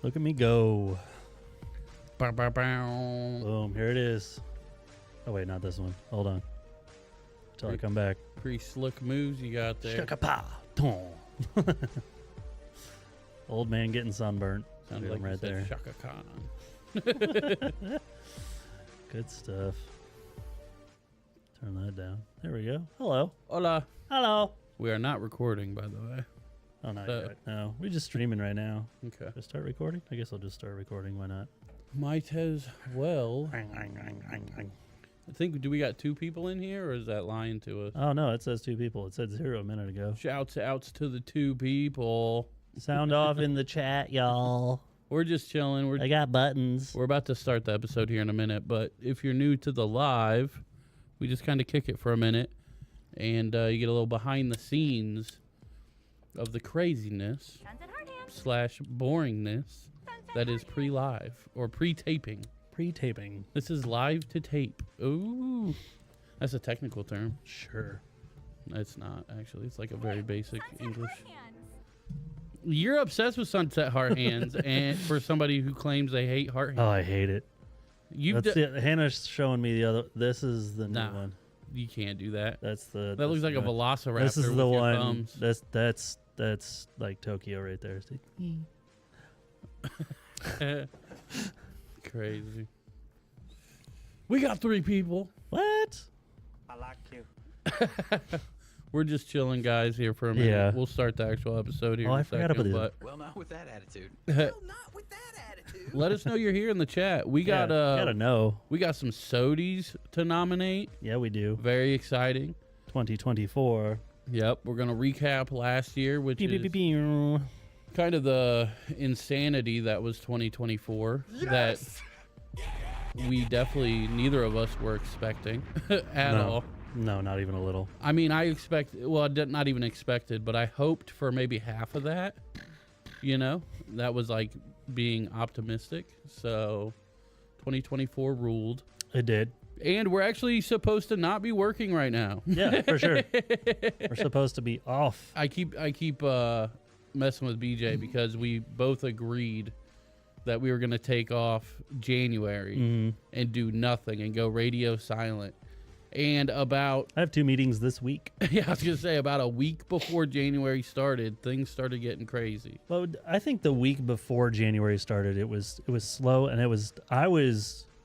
Look at me go. Bow, bow, bow. Boom. Here it is. Oh, wait, not this one. Hold on. Until I come back. Pretty slick moves you got there. Shaka-pa. Dong. Old man getting sunburnt. Sounded like right there. Shaka Khan. Good stuff. Turn that down. There we go. Hello. Hola. Hello. We are not recording, by the way. Oh, not yet. No, we're just streaming right now. Okay. Just start recording? I guess I'll just start recording. Why not? Might as well. I think, do we got 2 people in here, or is that lying to us? Oh, no, it says 2 people. It said 0 a minute ago. Shouts outs to the 2 people. Sound off in the chat, y'all. We're just chilling. I got buttons. We're about to start the episode here in a minute, but if you're new to the live, we just kind of kick it for a minute, and you get a little behind the scenes of the craziness / boringness that is pre-live or pre-taping. Pre-taping. This is live to tape. Ooh, that's a technical term. Sure. It's not, actually. It's like a very basic English. You're obsessed with Sunset Heart Hands, and for somebody who claims they hate heart hands. Oh, I hate it. You've Hannah's showing me the other. This is the new one. You can't do that. That's the. That looks like a velociraptor. This is with the your one. thumbs. That's like Tokyo right there. Crazy. We got 3 people. What? I like you. We're just chilling, guys, here for a minute. Yeah. We'll start the actual episode here. Oh, in I a forgot second, about but Well, not with that attitude. let us know you're here in the chat. We got gotta know. we got some SOTYs to nominate. Yeah, we do. Very exciting. 2024. Yep, we're gonna recap last year, which is Pew. kind of the insanity that was 2024 that we definitely neither of us were expecting at all. No, not even a little. I mean, I not even expected, but I hoped for maybe half of that. You know, that was like being optimistic. So 2024 ruled. It did. And we're actually supposed to not be working right now. Yeah, for sure. We're supposed to be off. I keep messing with BJ because we both agreed that we were going to take off January and do nothing and go radio silent. And I have 2 meetings this week. Yeah, I was going to say about a week before January started, things started getting crazy. Well, I think the week before January started, it was slow, and I was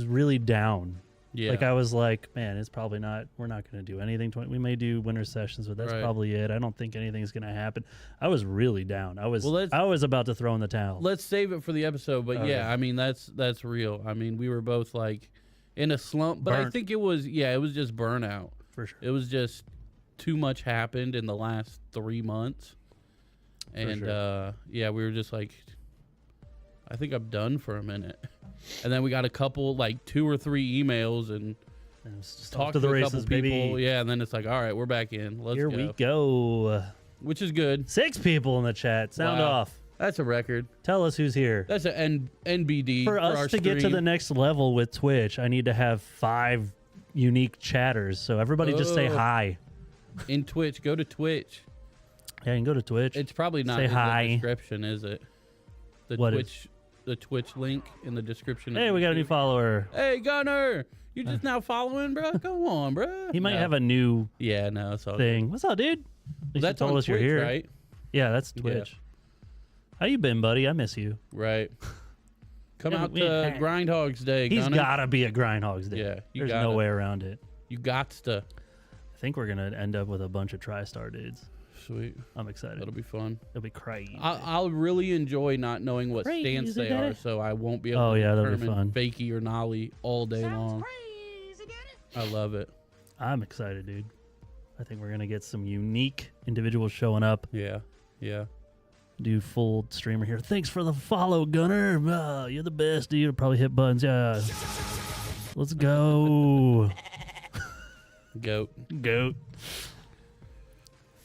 really down. Yeah. Like I was like, man, it's probably not. We're not going to do anything. We may do winter sessions, but that's probably it. I don't think anything's going to happen. I was really down. I was about to throw in the towel. Let's save it for the episode. But yeah, I mean that's real. I mean, we were both like in a slump, but I think it was just burnout. For sure. It was just too much happened in the last 3 months, and we were just like, I think I'm done for a minute. And then we got a couple, like 2 or 3 emails, and talked to a couple people. Baby. Yeah, and then it's like, all right, we're back in. Let's go. Here we go. Which is good. 6 people in the chat. Sound off. That's a record. Tell us who's here. That's an NBD. For us to get to the next level with Twitch, I need to have 5 unique chatters. So everybody just say hi. In Twitch, go to Twitch. Yeah, you can go to Twitch. It's probably not in the description, is it? The Twitch link in the description. Hey, we got a new follower. Hey, Gunner. You're just now following, bro? Go on, bro. He might have a new it's all thing. good. What's up, dude? That's told us you're here, right? Yeah, that's Twitch. Yeah. How you been, buddy? I miss you. Right. Come out to Grindhogs Day, He's got to be a Grindhogs Day. Yeah. There's no way around it. You got to. I think we're going to end up with a bunch of TriStar dudes. Sweet. I'm excited. That'll be fun. It'll be crazy. I'll really enjoy not knowing what stance they are, so I won't be able to determine fakie or nollie all day long. Crazy, I love it. I'm excited, dude. I think we're going to get some unique individuals showing up. Yeah. Yeah. Do full streamer here. Thanks for the follow, Gunner. You're the best, dude. You'll probably hit buttons. Yeah. Let's go. Goat.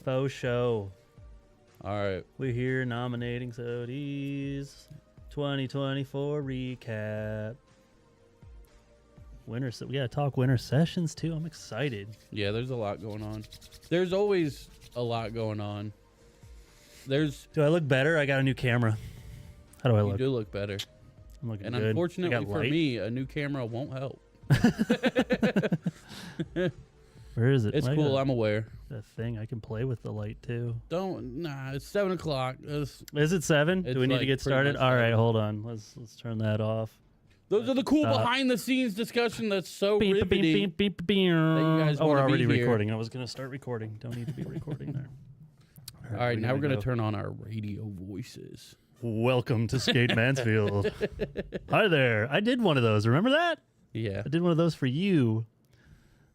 Faux show. All right. We're here nominating SOTYs 2024 recap. We got to talk winter sessions too. I'm excited. Yeah, there's a lot going on. There's always a lot going on. Do I look better? I got a new camera. How do I You look? do look better. I'm looking And good. unfortunately for me, a new camera won't help. Where is it? It's cool. I'm aware. That thing I can play with the light too. It's 7 o'clock. Is it 7? Do we need to get started? All right, hold on. Let's turn that off. Those are the cool behind the scenes discussion that's so riveting. We're already recording. I was gonna start recording. Don't need to be recording there. All right, now we're gonna turn on our radio voices. Welcome to Skate Mansfield. Hi there. I did one of those. Remember that? Yeah. I did one of those for you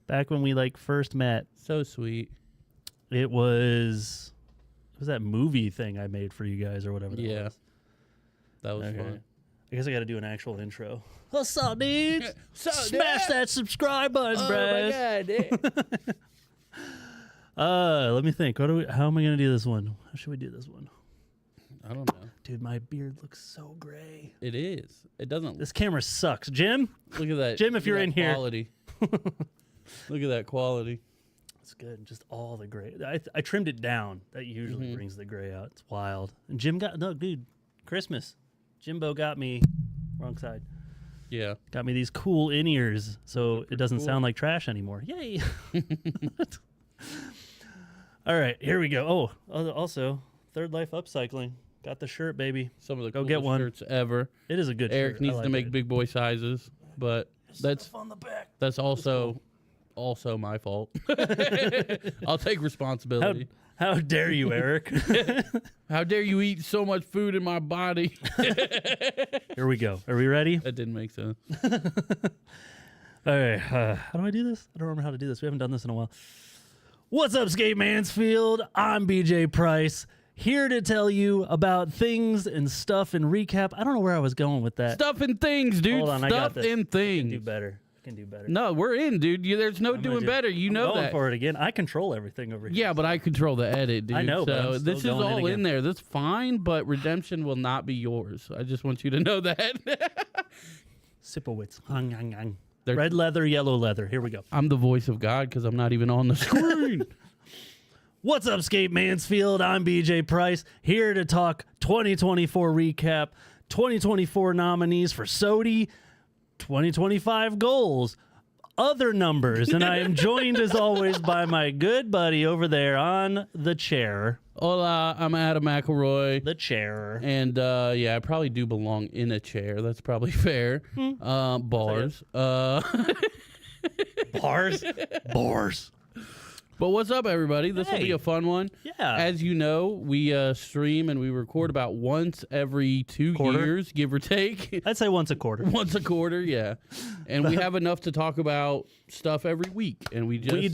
back when we first met. So sweet. It was that movie thing I made for you guys or whatever. Yeah. That was fun. I guess I got to do an actual intro. What's up, dudes? Smash that subscribe button, bros. Oh my god. Let me think. How am I gonna do this one? How should we do this one? I don't know. Dude, my beard looks so gray. It is. It doesn't. This camera sucks. Jim? Look at that. Jim, if you're in here. Quality. Look at that quality. It's good. Just all the gray. I trimmed it down. That usually brings the gray out. It's wild. And Jim Christmas. Jimbo got me, wrong side. Yeah. Got me these cool in-ears so it doesn't sound like trash anymore. Yay. All right, here we go. Oh, also, Third Life Upcycling. Got the shirt, baby. Some of the Go get one. shirts ever. It is a good Eric shirt. needs to make big boy sizes, but that's on the back. That's also my fault. I'll take responsibility. How dare you, Eric? How dare you eat so much food in my body? Here we go. Are we ready? That didn't make sense. All right. How do I do this? I don't remember how to do this. We haven't done this in a while. What's up, Skate Mansfield? I'm BJ Price, here to tell you about things and stuff and recap. I don't know where I was going with that. Stuff and things, dude. Hold on, I got Stuff this. and things. I can do better. No, we're in, dude. There's no doing better. You know going that. for it again. I control everything over here. Yeah, but I control the edit, dude. I know, but So I'm still this is going in all in again. there. That's fine, but redemption will not be yours. I just want you to know that. Sipowitz. They're- Red leather, yellow leather. Here we go. I'm the voice of God because I'm not even on the screen. What's up, Skate Mansfield? I'm BJ Price, here to talk 2024 recap, 2024 nominees for SOTY, 2025 goals, other numbers, and I am joined as always by my good buddy over there on the chair. Hola, I'm Adam McElroy. The chair. And yeah, I probably do belong in a chair. That's probably fair. Bars. Bars. But what's up, everybody? This will be a fun one. Yeah. As you know, we stream and we record about once every 2 years, give or take. I'd say once a quarter. Once a quarter, yeah. And we have enough to talk about stuff every week, and we just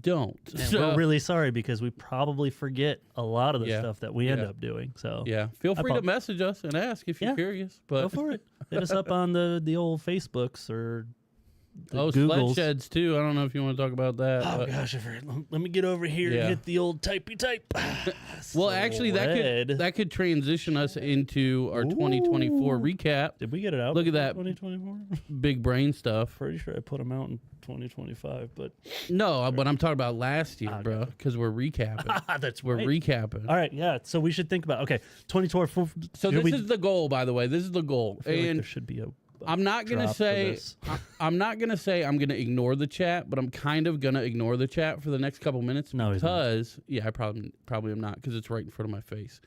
don't. And So, we're really sorry because we probably forget a lot of the Yeah. stuff that we end up doing. So yeah, feel free to message us and ask if you're curious. But go for it. Hit us up on the old Facebooks or the sled Googles. sheds too. I don't know if you want to talk about that. Oh but- gosh, let me get over here Yeah. and hit the old typey type. Well, actually, that could transition us into our 2024 recap. Did we get it out? Look at that. 2024. Big brain stuff. Pretty sure I put them out in 2025, but No, but I'm talking about last year, bro, because we're recapping. that's We're right. recapping. All right, yeah. So we should think about 2024. So this is the goal, by the way. This is the goal, I feel like and there should be a. I'm not gonna drop for say this. I'm not gonna say I'm gonna ignore the chat, but I'm kind of gonna ignore the chat for the next couple minutes No, he's not. because I probably am not because it's right in front of my face.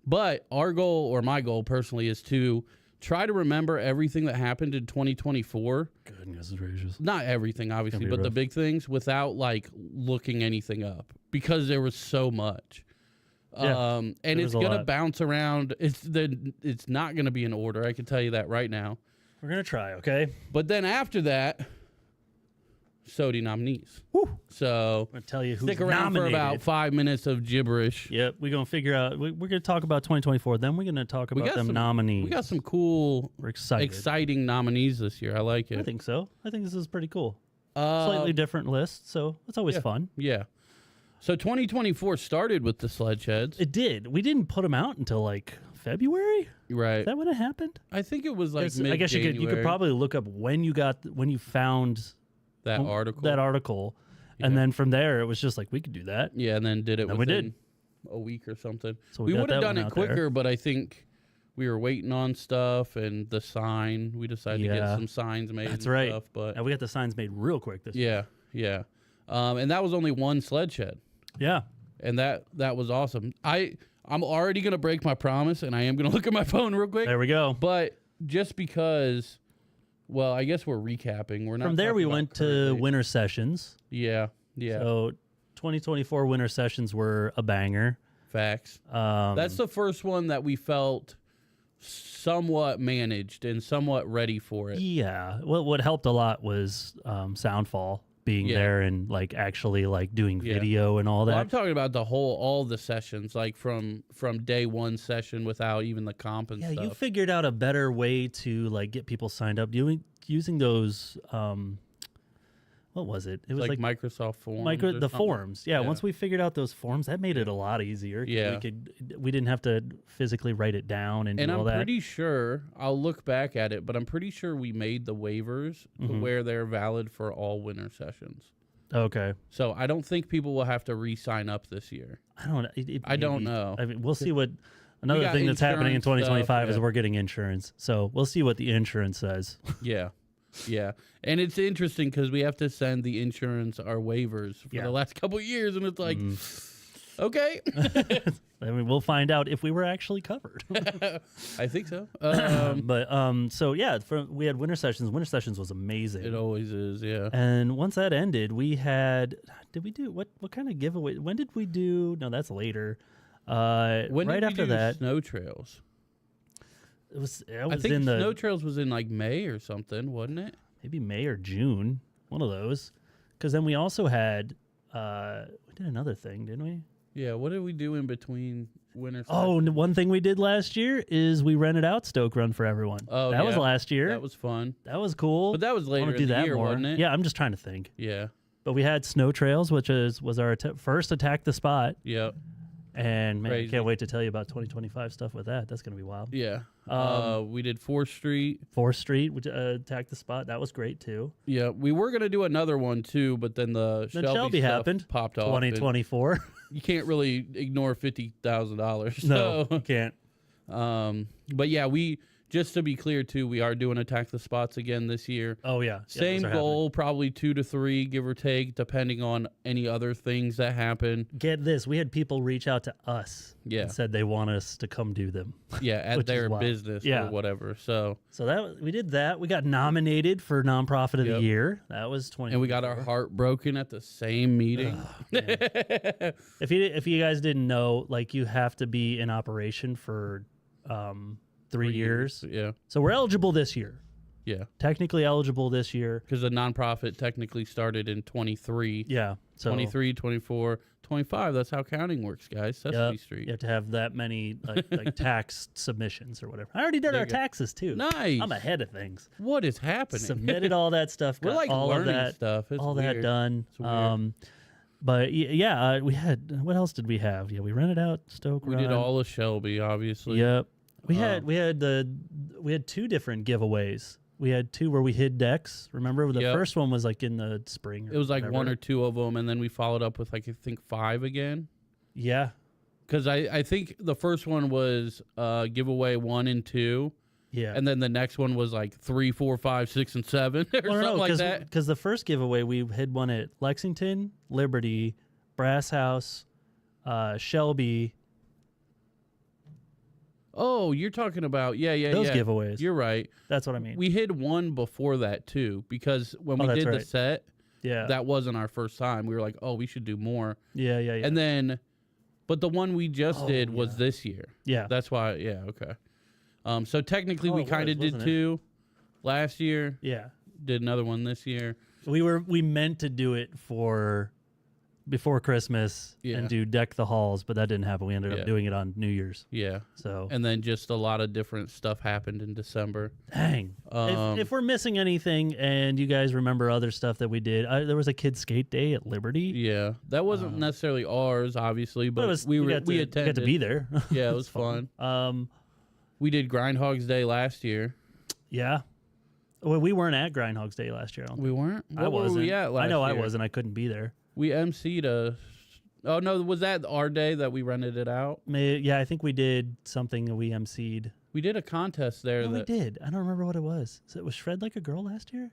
But our goal, or my goal personally, is to try to remember everything that happened in 2024. Goodness gracious. Not everything, obviously, be but the rough. big things without looking anything up because there was so much. Yeah, And there it's was a gonna lot. bounce around. It's not gonna be in order. I can tell you that right now. We're gonna try, okay? But then after that, SOTY nominees. Woo. So I'm gonna tell you who's stick around nominated. for about 5 minutes of gibberish. Yep, we're gonna figure out. We're gonna talk about 2024. Then we're gonna talk about them nominees. We got some cool, We're excited. exciting nominees this year. I like it. I think so. I think this is pretty cool. Slightly different list, so it's always fun. Yeah. So 2024 started with the sled sheds. It did. We didn't put them out until February. Right. Is that when it happened? I think it was like I guess you could probably look up when you found that article. and then from there it was just we could do that. Yeah, and then did it And we within did. a week or something. So we got would have that done one it out there. quicker, but I think we were waiting on stuff and the sign. We decided to get Yeah. some signs made. That's and right. Stuff, but And we got the signs made real quick this year. yeah. And that was only one sled shed, Yeah. and that was awesome. I'm already gonna break my promise, and I am gonna look at my phone real quick. There we go. But just because, well, I guess we're recapping. We're not From there, talking we about went to currently. winter sessions. Yeah. So 2024 winter sessions were a banger. Facts. That's the first one that we felt somewhat managed and somewhat ready for it. Yeah. What helped a lot was Soundfall being Yeah. there and like actually like doing Yeah. video and all Well, that. I'm talking about all the sessions, like from day one session without even the comp and Yeah, stuff. you figured out a better way to like get people signed up using those. What was it? It was like Microsoft Forms. or the something. forms. Yeah, once we figured out those forms, that made it a lot easier. Yeah. we didn't have to physically write it down and And do all I'm that. pretty sure, I'll look back at it, but I'm pretty sure we made the waivers to where they're valid for all winter sessions. Okay. So I don't think people will have to re-sign up this year. I don't. I don't maybe. know. I mean, we'll see what. Another got thing that's happening in insurance 2025 stuff, is yeah. we're getting insurance. So we'll see what the insurance says. Yeah. Yeah. And it's interesting because we have to send the insurance our waivers for Yeah. the last couple of years. And it's like, okay. I mean, we'll find out if we were actually covered. I think so. So yeah, we had winter sessions. Winter sessions was amazing. It always is. Yeah. And once that ended, we had. Did we do what kind of giveaway? When did we do? No, that's later. When right did we after do that, Snow Trails? it was I think in Snow Trails was in like May or something, wasn't it? maybe May or June, one of those. Because then we also had we did another thing, didn't we? Yeah. What did we do in between winter? Oh, and one thing we did last year is we rented out Stoke Run for everyone. Oh, that was yeah. last year. That was fun. That was cool. But that was I wanna later do in the that year, more. wasn't it? Yeah, I'm just trying to think. Yeah. But we had Snow Trails, which was our first Attack the Spot. Yep. And man, I Crazy. can't wait to tell you about 2025 stuff with that. That's going to be wild. Yeah. We did 4th Street. 4th Street, which Attack the Spot. That was great too. Yeah. We were going to do another one too, but then Then Shelby stuff happened. popped off. and 2024. You can't really ignore $50,000. No, So, you can't. but yeah, just to be clear too, we are doing Attack the Spots again this year. Oh, yeah. Same those are goal, probably 2 to 3, give or take, depending on any other things that happen. happening. Get this. We had people reach out to us Yeah. and said they want us to come do them. Yeah, at Which is their wild. business Yeah. or whatever. So, So we did that. We got nominated for Nonprofit of the Yep. Year. That was 20. and we got our heart broken at the same meeting. If you guys didn't know, like you have to be in operation for 3 years. Yeah. So we're eligible this year. Yeah. Technically eligible this year. Because the nonprofit technically started in 23. Yeah. So 23, 24, 25. That's how counting works, guys. Sesame Yep, Street. you have to have that many like tax submissions or whatever. I already did There our you go. taxes too. Nice. I'm ahead of things. What is happening? Submitted all that stuff. We're Got like all learning of that stuff. It's all weird. that done. It's weird. But yeah, we had. What else did we have? Yeah, we rented out Stoke We Run. did all of Shelby, obviously. Yep. We had 2 different giveaways. We had 2 where we hid decks. Remember, the Yep. first one was like in the spring. It was like whatever. 1 or 2 of them, and then we followed up with like I think 5 again. Yeah. Because I think the first one was giveaway 1 and 2, Yeah. and then the next one was like 3, 4, 5, 6, and 7 or something like that. Because the first giveaway we hid one at Lexington, Liberty, Brass House, Shelby. Oh, you're talking about Those yeah. giveaways. You're right. That's what I mean. We hid one before that too, because when we that's did the right. set, yeah. that wasn't our first time. We were like, oh, we should do more. Yeah. And then, but the one we just did was this year. Yeah. That's why. Yeah. Okay. So technically, Oh, we it kind of was, did wasn't it? 2 last year. Yeah. Did another one this year. We meant to do it before Christmas Yeah. and do Deck the Halls, but that didn't happen. We ended Yeah. up doing it on New Year's. Yeah. So And then just a lot of different stuff happened in December. dang. Um, If we're missing anything and you guys remember other stuff that we did, there was a kids skate day at Liberty. Yeah, that wasn't necessarily ours, obviously, but But it was, we got attended. to be there. Yeah, it was fun. Um, We did Grindhogs Day last year. yeah. Well, we weren't at Grindhogs Day last year. I don't think. We weren't. I What wasn't. were we at last I know I year? wasn't. I couldn't be there. We emceed a Oh no, was that our day that we rented it out? Yeah, I think we did something that we emceed. We did a contest there. No, we did. I don't remember what it was. So it was Shred Like a Girl last year?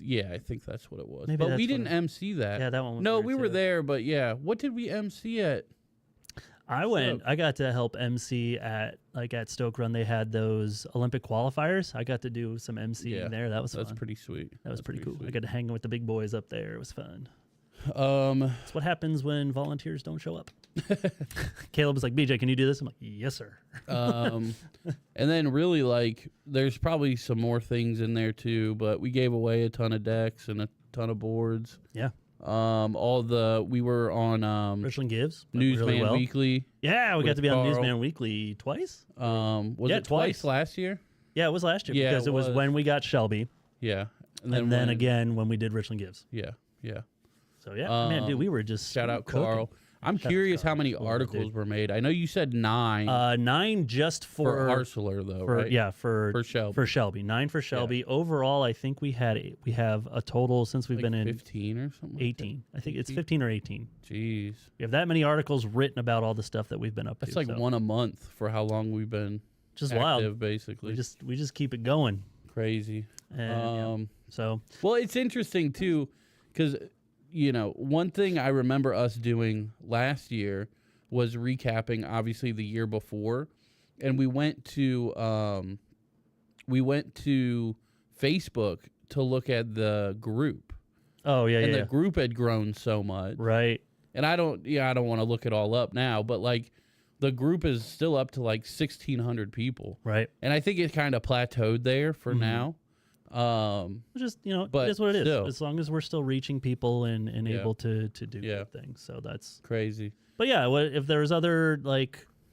Yeah, I think that's what it was. Maybe but that's we what didn't MC that. Yeah, that one was No, weird we were too. there, but yeah. What did we MC at? I got to help MC at Stoke Run. They had those Olympic qualifiers. I got to do some MCing there. That was fun. That's pretty sweet. That was pretty cool. Sweet. I got to hang with the big boys up there. It was fun. Um, That's what happens when volunteers don't show up. Caleb was like, BJ, can you do this? I'm like, yes, sir. and then really like there's probably some more things in there too, but we gave away a ton of decks and a ton of boards. Yeah. We were on Richland Gives. Newsman really well. Weekly. Yeah, we got with to be on Carl. Newsman Weekly twice. Was Yeah, it twice twice. last year? Yeah, it was last year Yeah, because it it was was. when we got Shelby. Yeah. And then when- again when we did Richland Gives. Yeah. So yeah, man, dude, we were just Shout out cooking. Carl. I'm Shout out curious Carl. how many Cool articles dude. were made. I know you said 9 9 just for for Arcelor though, right? Yeah, for Shelby. 9 for Shelby. Overall, I think we have a total since we've Like been in 15 or something. like 18. I think it's 15 or 18. that? Jeez. We have that many articles written about all the stuff that we've been up That's to. like so. one a month for how long we've been Just active, wild. basically. We just keep it going. Crazy. And, so Well, it's interesting too, because one thing I remember us doing last year was recapping, obviously the year before, and we went to Facebook to look at the group, and the group had grown so much, right. and I don't want to look it all up now, but like the group is still up to like 1,600 people, Right. and I think it kind of plateaued there for now. Just But it is what it is. still. As long as we're still reaching people and Yeah. able to do Yeah. good things. So that's. Crazy. But yeah, if there's other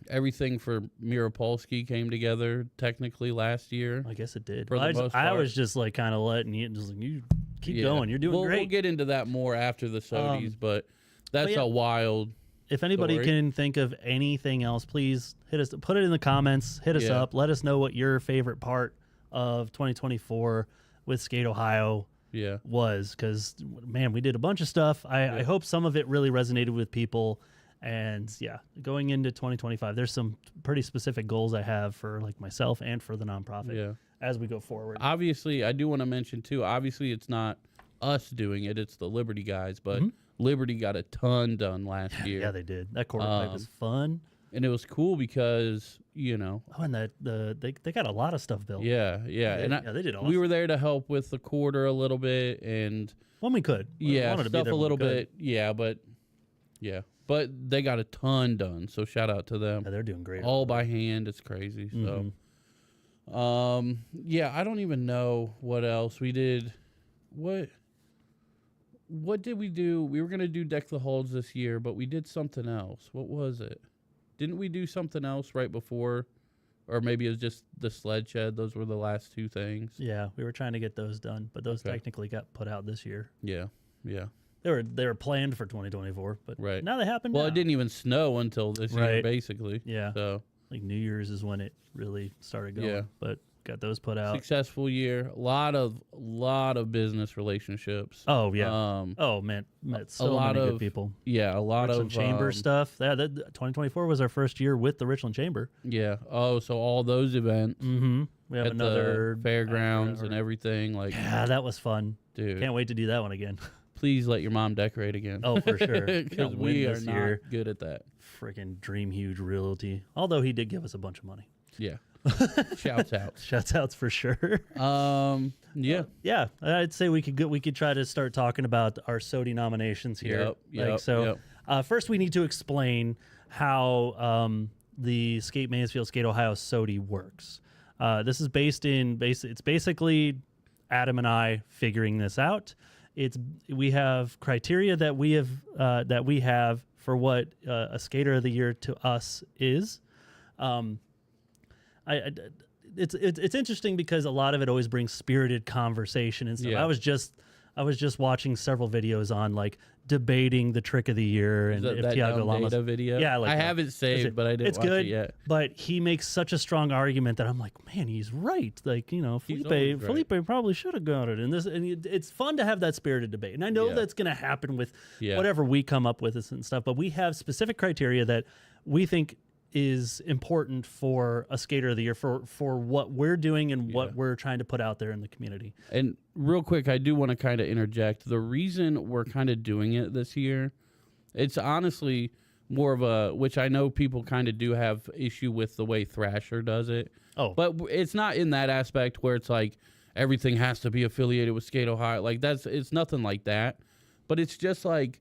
Everything for Miropolsky came together technically last year. I guess it did. For the most I part. was just like kind of letting you you keep Yeah. going. You're doing We'll great. get into that more after the SOTYs, but that's yeah. a wild. If anybody story. can think of anything else, please put it in the comments. Hit us Yeah. up. Let us know what your favorite part of 2024 with Skate Ohio Yeah. was, because man, we did a bunch of stuff. I hope some of it really resonated with people. And yeah, going into 2025, there's some pretty specific goals I have for like myself and for the nonprofit Yeah. as we go forward. Obviously, I do want to mention too. Obviously, it's not us doing it; it's the Liberty guys. But Liberty got a ton done last year. Yeah, they did. That quarter pipe was fun. And it was cool because Oh, and they got a lot of stuff built. yeah. And they did awesome. we were there to help with the quarter a little bit, and when we could. We yeah, wanted to be stuff there a when we little could. bit. But they got a ton done, so shout out to them. Yeah, they're doing great. All by hand. It's crazy. So, I don't even know what else we did. What did we do? We were gonna do Deck the Holds this year, but we did something else. What was it? Didn't we do something else right before? Or maybe it was just the sled shed. Those were the last two things. Yeah, we were trying to get those done, but those Okay. technically got put out this year. Yeah. They were planned for 2024, but Right. now they happen. Well, now. it didn't even snow until this year, Right. basically. Yeah, So like New Year's is when it really started going. Yeah. But got those put out. successful year. A lot of business relationships. Oh yeah. Oh man, met so lot many of good people. Yeah, a lot Richland of Chamber stuff. Yeah, 2024 was our first year with the Richland Chamber. Yeah. Oh, so all those events Mm-hmm. We have at another the fairgrounds and everything. Like, Yeah, that was fun. dude, Can't wait to do that one again. please let your mom decorate again. Oh, for sure. Because Gonna we win are this not year. good at that. Freaking Dream Huge Realty. Although he did give us a bunch of money. Yeah. Shouts out. Shouts outs for sure. Yeah. Yeah, I'd say we could try to start talking about our SOTY nominations here. Yep. First we need to explain how the Skate Mansfield, Skate Ohio SOTY works. This is it's basically Adam and I figuring this out. We have criteria that we have for what a skater of the year to us is. It's interesting because a lot of it always brings spirited conversation and stuff. Yeah. I was just I was just watching several videos on like debating the trick of the year and if that Tiago dumb Lamas. data video. Yeah, I have it saved, but I didn't It's watch good, it yet. but he makes such a strong argument that I'm like, man, he's right. Like, you know, He's always Felipe probably should have got it. And it's fun to have that spirited debate. And I know that's going to happen with whatever we come up with and stuff, but we have specific criteria that we think is important for a skater of the year for what we're doing and what we're trying to put out there in the community. And real quick, I do want to kind of interject. The reason we're kind of doing it this year, it's honestly more of a, which I know people kind of do have issue with the way Thrasher does it. Oh. But it's not in that aspect where it's like everything has to be affiliated with Skate Ohio. Like it's nothing like that. But it's just like,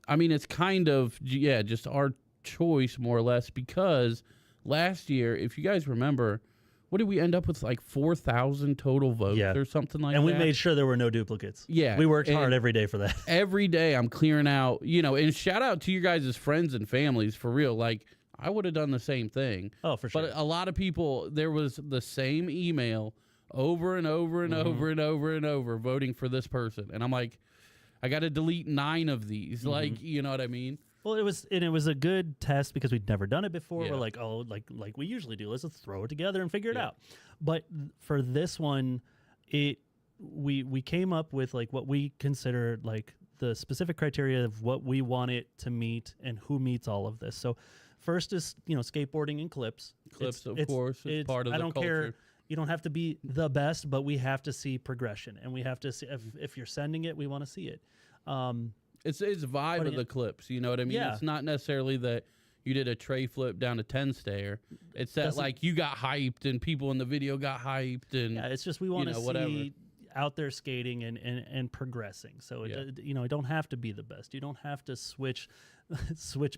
I mean, it's kind of, just our choice more or less, because last year, if you guys remember, what did we end up with, like 4,000 total votes or something like that? And we made sure there were no duplicates. Yeah. We worked hard every day for that. Every day I'm clearing out, and shout out to you guys' friends and families for real. Like, I would have done the same thing. Oh, for sure. But a lot of people, there was the same email over and over and over and over and over voting for this person. And I'm like, I got to delete 9 of these. Like, you know what I mean? Well, it was a good test because we'd never done it before. We're like, oh, like we usually do. Let's just throw it together and figure it out. But for this one, we came up with like what we consider like the specific criteria of what we want it to meet and who meets all of this. So first is skateboarding and clips. Clips, of course, it's part of the culture. Care. You don't have to be the best, but we have to see progression, and we have to see if you're sending it, we want to see it. It's vibe of the clips, you know what I mean? It's not necessarily that you did a tray flip down a 10 stair. It's that like you got hyped and people in the video got hyped and it's just we want to see out there skating and progressing. So it don't have to be the best. You don't have to switch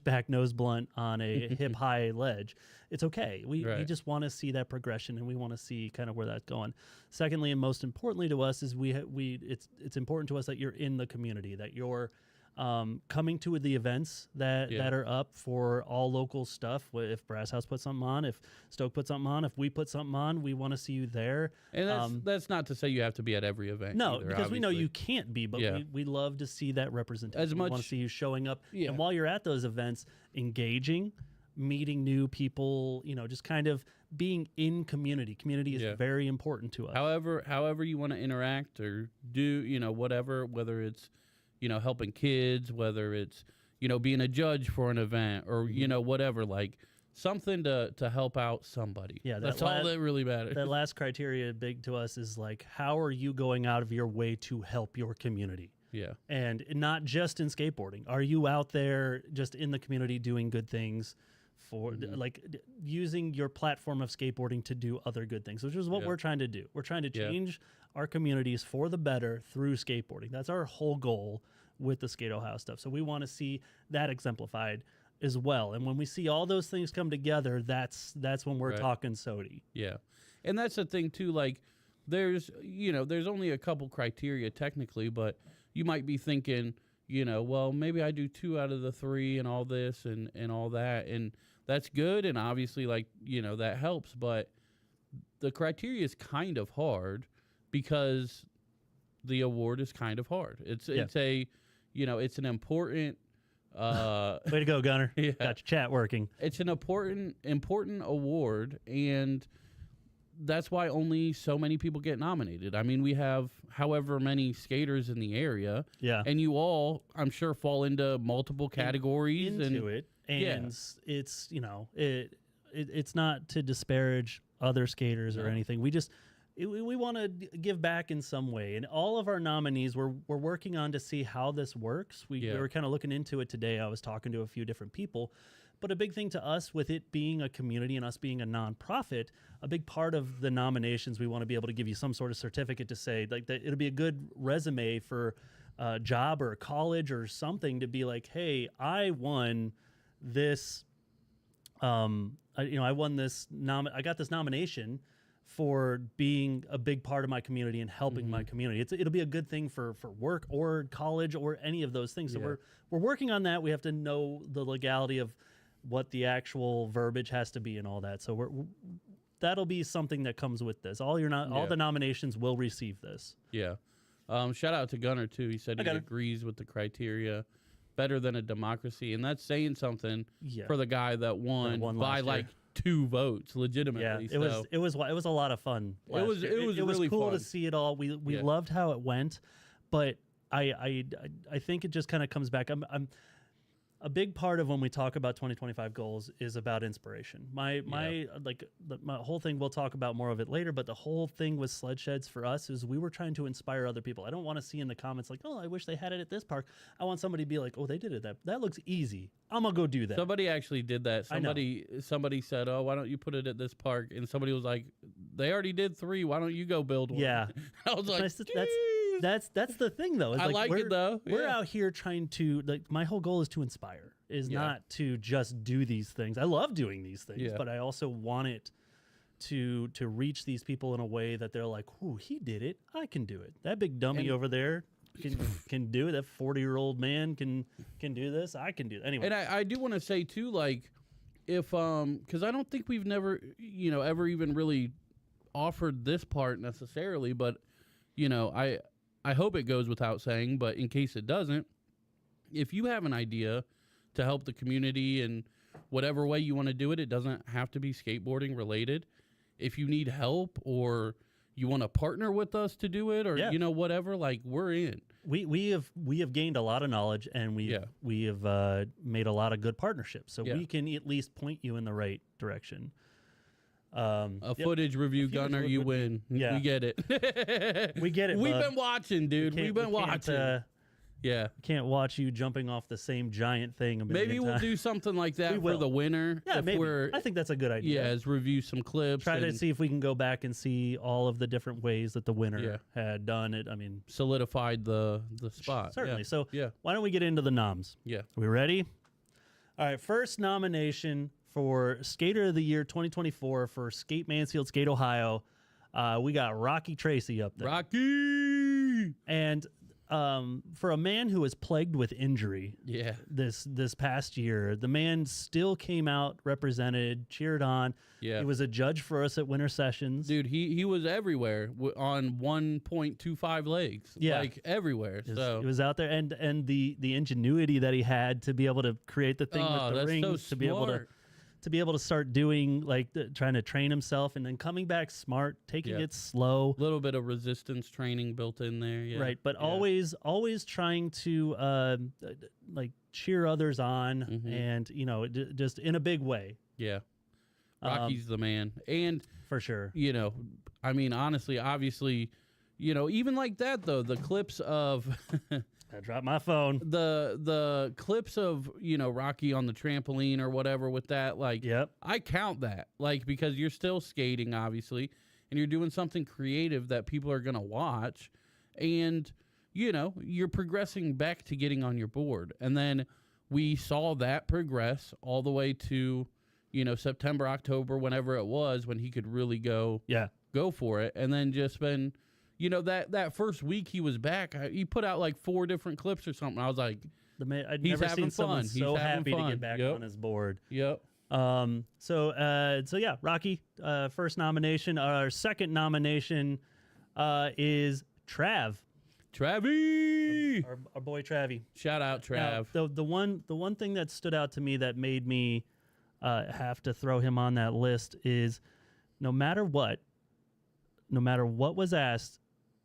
back nose blunt on a hip high ledge. It's okay. We just want to see that progression, and we want to see kind of where that's going. Secondly, and most importantly to us, is it's important to us that you're in the community, that you're coming to the events that are up for all local stuff. If Brass House puts something on, if Stoke puts something on, if we put something on, we want to see you there. And that's not to say you have to be at every event. No, either, because obviously. we know you can't be, but we love to see that representation. We want to see you showing up. And while you're at those events, engaging, meeting new people, just kind of being in community. Community is very important to us. However you want to interact or do, whatever, whether it's helping kids, whether it's, being a judge for an event or, whatever, like something to help out somebody. Yeah, that's all that really matters. That last criteria big to us is like, how are you going out of your way to help your community? Yeah. And not just in skateboarding. Are you out there just in the community doing good things for like using your platform of skateboarding to do other good things, which is what we're trying to do. We're trying to change our communities for the better through skateboarding. That's our whole goal with the Skate Ohio stuff. So we want to see that exemplified as well. And when we see all those things come together, that's when we're talking SOTY. Yeah. And that's the thing too, like there's only a couple criteria technically, but you might be thinking, well, maybe I do 2 out of the 3 and all this and all that. And that's good. And obviously that helps, but the criteria is kind of hard because the award is kind of hard. It's an important way to go, Gunner. Got your chat working. It's an important award, and that's why only so many people get nominated. I mean, we have however many skaters in the area. Yeah. And you all, I'm sure, fall into multiple categories. And it's, it's not to disparage other skaters or anything. We want to give back in some way. And all of our nominees, we're working on to see how this works. We were kind of looking into it today. I was talking to a few different people. But a big thing to us, with it being a community and us being a nonprofit, a big part of the nominations, we want to be able to give you some sort of certificate to say, like, that it'll be a good resume for a job or a college or something to be like, hey, I won this, I won this, I got this nomination for being a big part of my community and helping my community. It'll be a good thing for work or college or any of those things. So we're working on that. We have to know the legality of what the actual verbiage has to be and all that. So that'll be something that comes with this. All the nominations will receive this. Yeah. Shout out to Gunner too. He said Hi, he Gunner. agrees with the criteria, better than a democracy, and that's saying something Yeah. for the guy that won won by last year. like 2 votes, legitimately. Yeah, it was a lot of fun. It was really cool fun. to see it all. We Yeah. loved how it went, but I think it just kind of comes back. I'm a big part of when we talk about 2025 goals is about inspiration. My whole thing, we'll talk about more of it later, but the whole thing with sled sheds for us is we were trying to inspire other people. I don't want to see in the comments like, oh, I wish they had it at this park. I want somebody to be like, oh, they did it. That looks easy. I'm gonna go do that. Somebody actually did that. I know. Somebody said, "Oh, why don't you put it at this park?" And somebody was like, "They already did 3. Why don't you go build one?" Yeah. I was like, Nice to- "Jeez." That's the thing though. It's I like it, though. We're Yeah. out here trying to my whole goal is to inspire, is Yeah. not to just do these things. I love doing these things, Yeah. but I also want it to reach these people in a way that they're like, "Ooh, he did it. I can do it. That big dummy And- over there can do it. That 40-year-old man can do this. I can do it." Anyway. And I do want to say too, like, if because I don't think we've never ever even really offered this part necessarily, but I hope it goes without saying, but in case it doesn't, if you have an idea to help the community in whatever way you want to do it, it doesn't have to be skateboarding related. If you need help or you want to partner with us to do it, or Yeah. whatever, like, we're in. We have gained a lot of knowledge, and we have made a lot of good partnerships, so Yeah. we can at least point you in the right direction. Footage review, footage Gunner, you win. Yeah. We get it. We get it. We've bud. been watching, dude. Can't- We've been we can't, watching. Yeah. Can't watch you jumping off the same giant thing. Maybe we'll do something like that We for will. the winter. Yeah, if maybe. we're I think that's a good idea. yeah, is review some clips. Try to and see if we can go back and see all of the different ways that the winner Yeah. had done it. I mean, solidified the spot. certainly. Yeah. So yeah, why don't we get into the noms? yeah. We ready? All right. First nomination for Skater of the Year 2024 for Skate Mansfield, Skate Ohio. We got Rocky Tracy up there. Rocky. And for a man who was plagued with injury Yeah. this past year, the man still came out, represented, cheered on. Yeah. He was a judge for us at winter sessions. Dude, he was everywhere on 1.25 legs. Yeah. Like everywhere. So He was out there, and the ingenuity that he had to be able to create the thing with the that's rings, so to be able to smart. start doing trying to train himself, and then coming back smart, taking Yeah. it slow. a little bit of resistance training built in there. Yeah. Right, but Yeah. always trying to cheer others on, Mhm. and just in a big way, Yeah. Rocky's the man. And for sure. I mean, honestly, obviously, even like that though, the clips of I dropped my phone. the clips of Rocky on the trampoline or whatever with that, like, Yep. I count that, like, because you're still skating obviously, and you're doing something creative that people are gonna watch, and you're progressing back to getting on your board. And then we saw that progress all the way to September, October, whenever it was, when he could really go Yeah. for it. And then just been that first week he was back, he put out like 4 different clips or something. I was like, The man, I'd He's never having seen someone fun. He's so having happy to fun. get back Yep. on his board. yep. So yeah, Rocky, first nomination. Our second nomination is Trav, Travie. our boy Travie. Shout out Now, Trav. the one thing that stood out to me that made me have to throw him on that list is no matter what was asked,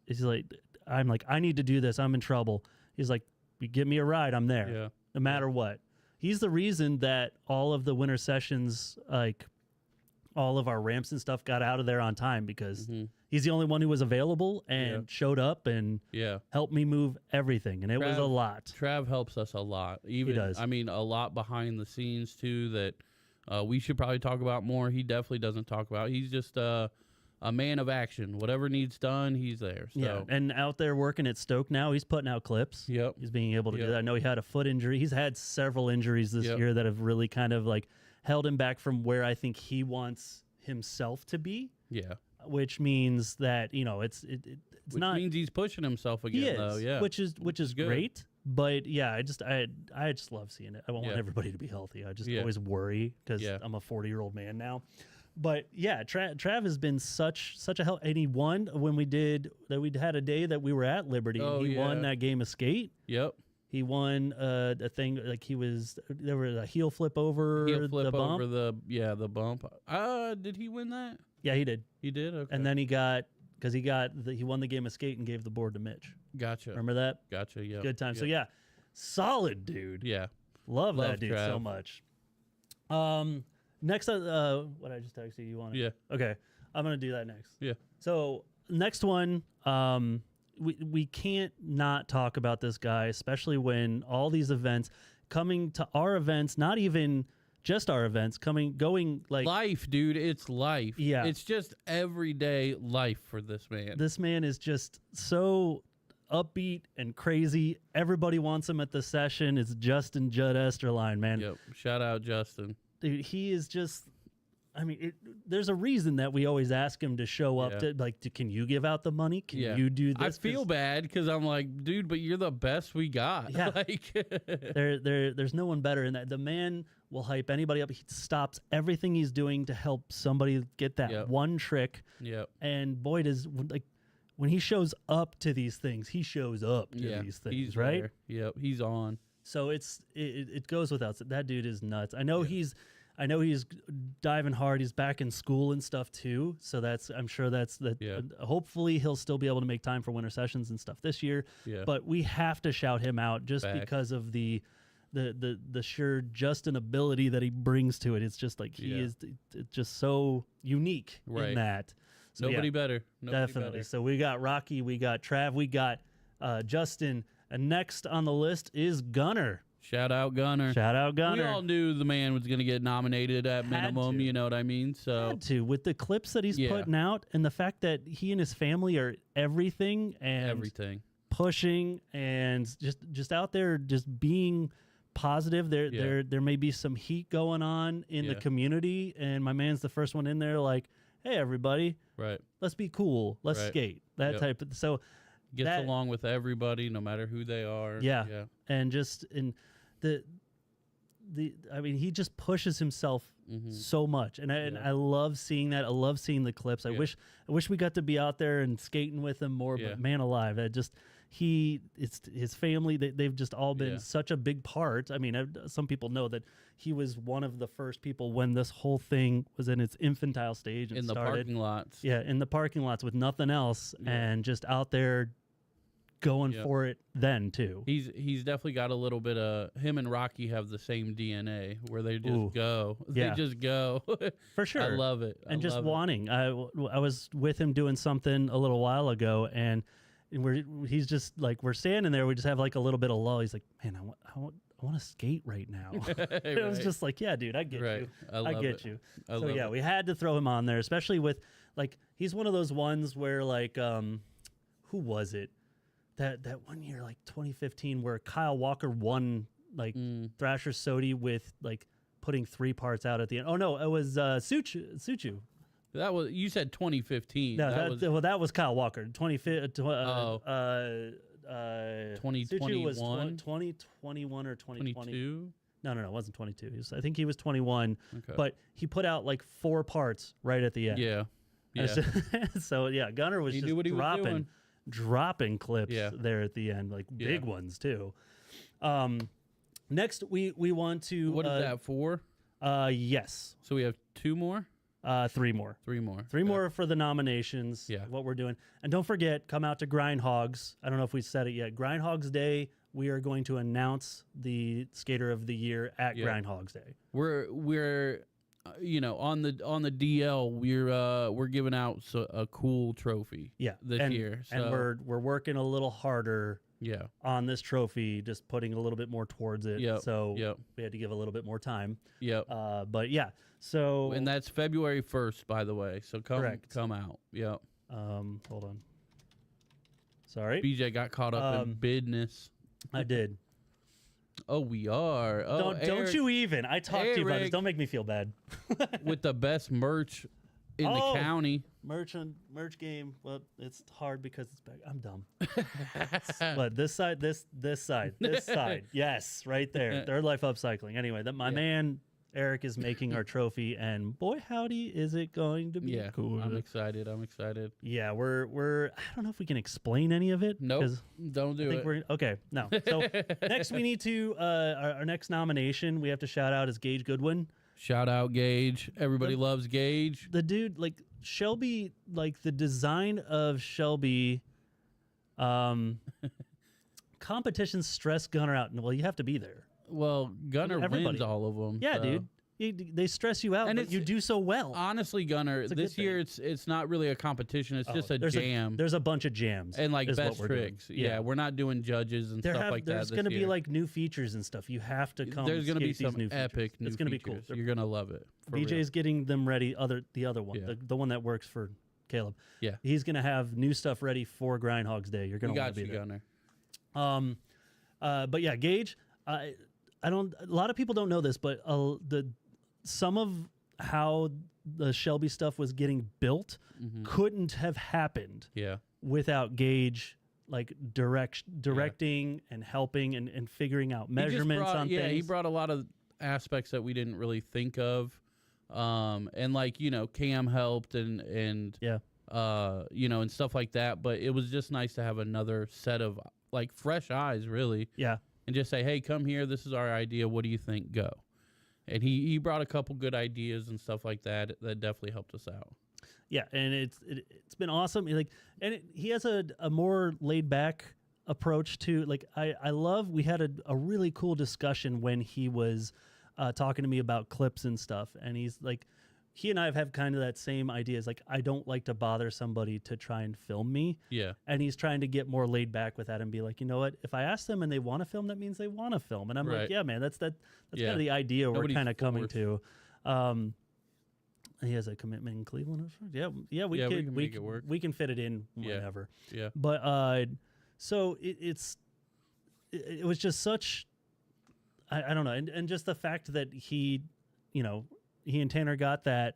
he's like, I need to do this. I'm in trouble. He's like, you give me a ride, I'm there. Yeah. No matter what. He's the reason that all of the winter sessions, like all of our ramps and stuff, got out of there on time, because he's the only one who was available and Yeah. showed up and Yeah. helped me move everything. And it was a lot. Trav helps us a lot. Even does. I mean, a lot behind the scenes too that we should probably talk about more. He definitely doesn't talk about. He's just a man of action. Whatever needs done, he's there. So Yeah, and out there working at Stoke now, he's putting out clips. Yep. He's being able to Yep. do that. I know he had a foot injury. He's had several injuries this Yep. year that have really kind of like held him back from where I think he wants himself to be, yeah. which means that, it's Which not means he's pushing himself he again is, though. Yeah. which is good. great. But yeah, I just love seeing it. I want Yeah. everybody to be healthy. I just Yeah. always worry because Yeah. I'm a 40-year-old man now. But yeah, Trav has been such a help, and he won when we had a day that we were at Liberty. Oh, He won yeah. that game of skate. Yep. He won a thing like there was a heel flip over Heel flip the bump. over the bump. Did he win that? Yeah, he did. He did. Okay. And then he won the game of skate and gave the board to Mitch. Gotcha. Remember that? Gotcha. Yeah. Good time. So yeah, solid dude. Yeah. Love that Love dude Trav. so much. Next, what I just texted you want? Yeah. Okay, I'm gonna do that next. Yeah. So next one, we can't not talk about this guy, especially when all these events coming to our events, not even just our events, going like Life, dude. It's life. Yeah. It's just everyday life for this man. this man is just so upbeat and crazy. Everybody wants him at the session. It's Justin Judd Esterline, man. Yep. Shout out Justin. Dude, he is just. I mean, there's a reason that we always ask him to show up. Yeah. Can you give out the money? Can you do this? I feel bad because I'm like, dude, but you're the best we got. Yeah. Like, there's no one better in that. The man will hype anybody up. He stops everything he's doing to help somebody get that Yep. one trick. Yep. And boy, does like when he shows up to these things, he shows up to Yeah. these things, He's right? there. Yep. He's on. So it goes without saying, that dude is nuts. I know he's diving hard. He's back in school and stuff too. So I'm sure that. Yeah. Hopefully he'll still be able to make time for winter sessions and stuff this year. Yeah. But we have to shout him out just Facts. because of the sheer Justin ability that he brings to it. It's just like he Yeah. is it's just so unique in Right. that. So Nobody yeah, better. Nobody definitely. better. So we got Rocky, we got Trav, we got Justin, and next on the list is Gunner. Shout out Gunner. Shout out Gunner. We all knew the man was going to get nominated at Had minimum. to. You know what I mean? So Had to, with the clips that he's Yeah. putting out and the fact that he and his family are everything and everything. pushing and just out there just being positive. There may be some heat going on in the Yeah. community, and my man's the first one in there like, hey everybody, Right. let's be cool, let's Right. skate, that Yep. type of. So Gets that- along with everybody, no matter who they are. Yeah. Yeah. and just in the I mean, he just pushes himself so much, and I love seeing that. I love seeing the clips. I Yeah. wish we got to be out there and skating with him more. Yeah. But man alive, it's his family. They've just all been Yeah. such a big part. I mean, some people know that he was one of the first people when this whole thing was in its infantile stage and In the started. parking lots. Yeah, in the parking lots with nothing else, Yeah. and just out there going Yeah. for it then too. He's definitely got a little bit of him and Rocky have the same DNA where they just Ooh. go. Yeah. They just go. For sure. I love it. And just love it. wanting. I was with him doing something a little while ago, and he's just like, we're standing there. We just have like a little bit of lull. He's like, man, I want to skate right now. It was Right. just like, yeah, dude, I get Right. you. I I love get it. you. I So love yeah, it. we had to throw him on there, especially with like, he's one of those ones where like, who was it? That one year, like 2015, where Kyle Walker won like Thrasher SOTY with like putting 3 parts out at the end. Oh no, it was Suchu. That was, you said 2015. No, was that was Kyle Walker. 2021 or 2020. 22. No, it wasn't 22. I think he was 21. Okay. But he put out like 4 parts right at the end. Yeah. And Yeah. so yeah, Gunner was He just knew what he was doing. dropping clips Yeah. there at the end, like big Yeah. ones too. Next we want to What is that for? Yes. So we have 2 more? 3 more. 3 more. 3 more for the nominations. Yeah. What we're doing. And don't forget, come out to Grindhogs. I don't know if we said it yet. Grindhogs Day, we are going to announce the Skater of the Year at Yeah. Grindhogs Day. We're on the DL we're giving out a cool trophy. Yeah. This year. So, And we're working a little harder yeah. on this trophy, just putting a little bit more towards it. Yep. So Yep. we had to give a little bit more time. Yep. But yeah. So And that's February 1st, by the way. So Correct. come out. Yep. hold on. Sorry. BJ got caught up in business. I did. Oh, we are. Oh, Don't Eric, you even. I talked to you about this. Eric. Don't make me feel bad. with the best merch in Oh. the county. Merch game. Well, it's hard because it's back. I'm dumb. But this side. Yes, right there. Third Life Upcycling. Anyway, my man Eric is making our trophy, and boy howdy, is it going to be cool. I'm excited. Yeah, we're I don't know if we can explain any of it. Nope, 'cause don't do it. Okay, no. So next we need to our next nomination we have to shout out is Gage Goodwin. Shout out Gage. Everybody loves Gage. The dude, like Shelby, like the design of Shelby competitions stress Gunner out. Well, you have to be there. Well, Gunner Everybody. wins all of them. Yeah, so. dude. They stress you out, And but you do so well. Honestly, Gunner, a this good year it's not really a competition. It's just a there's jam. There's a bunch of jams and like is what best we're doing. tricks. Yeah, we're not doing judges and stuff like that. There's going to be like new features and stuff. You have to come. There's going to be some new epic new It's going to be features. cool. You're going to love it. for BJ's real. getting them ready. The other one, Yeah. the one that works for Caleb. Yeah. He's going to have new stuff ready for Grindhogs Day. You're going We to want got to be you, there. Gunner. But yeah, Gage. I don't. A lot of people don't know this, but some of how the Shelby stuff was getting built couldn't have happened Yeah. without Gage like directing and helping and figuring out measurements on things. Yeah, he brought a lot of aspects that we didn't really think of. And like, Cam helped and Yeah. and stuff like that. But it was just nice to have another set of like fresh eyes, really. Yeah. And just say, hey, come here. This is our idea. What do you think? Go. And he brought a couple good ideas and stuff like that. That definitely helped us out. Yeah, and it's been awesome. He has a more laid back approach to like I love. We had a really cool discussion when he was talking to me about clips and stuff, and he's like, he and I have kind of that same idea. It's like I don't like to bother somebody to try and film me. Yeah. And he's trying to get more laid back with that and be like, you know what? If I ask them and they want to film, that means they want to film. And I'm Right. like, yeah, man, that's kind Yeah. of the idea Nobody's we're kind of coming forced. to. He has a commitment in Cleveland. Yeah, we can make it work. We can fit it in Yeah. whenever. Yeah. But so it was just such I don't know, and just the fact that he and Tanner got that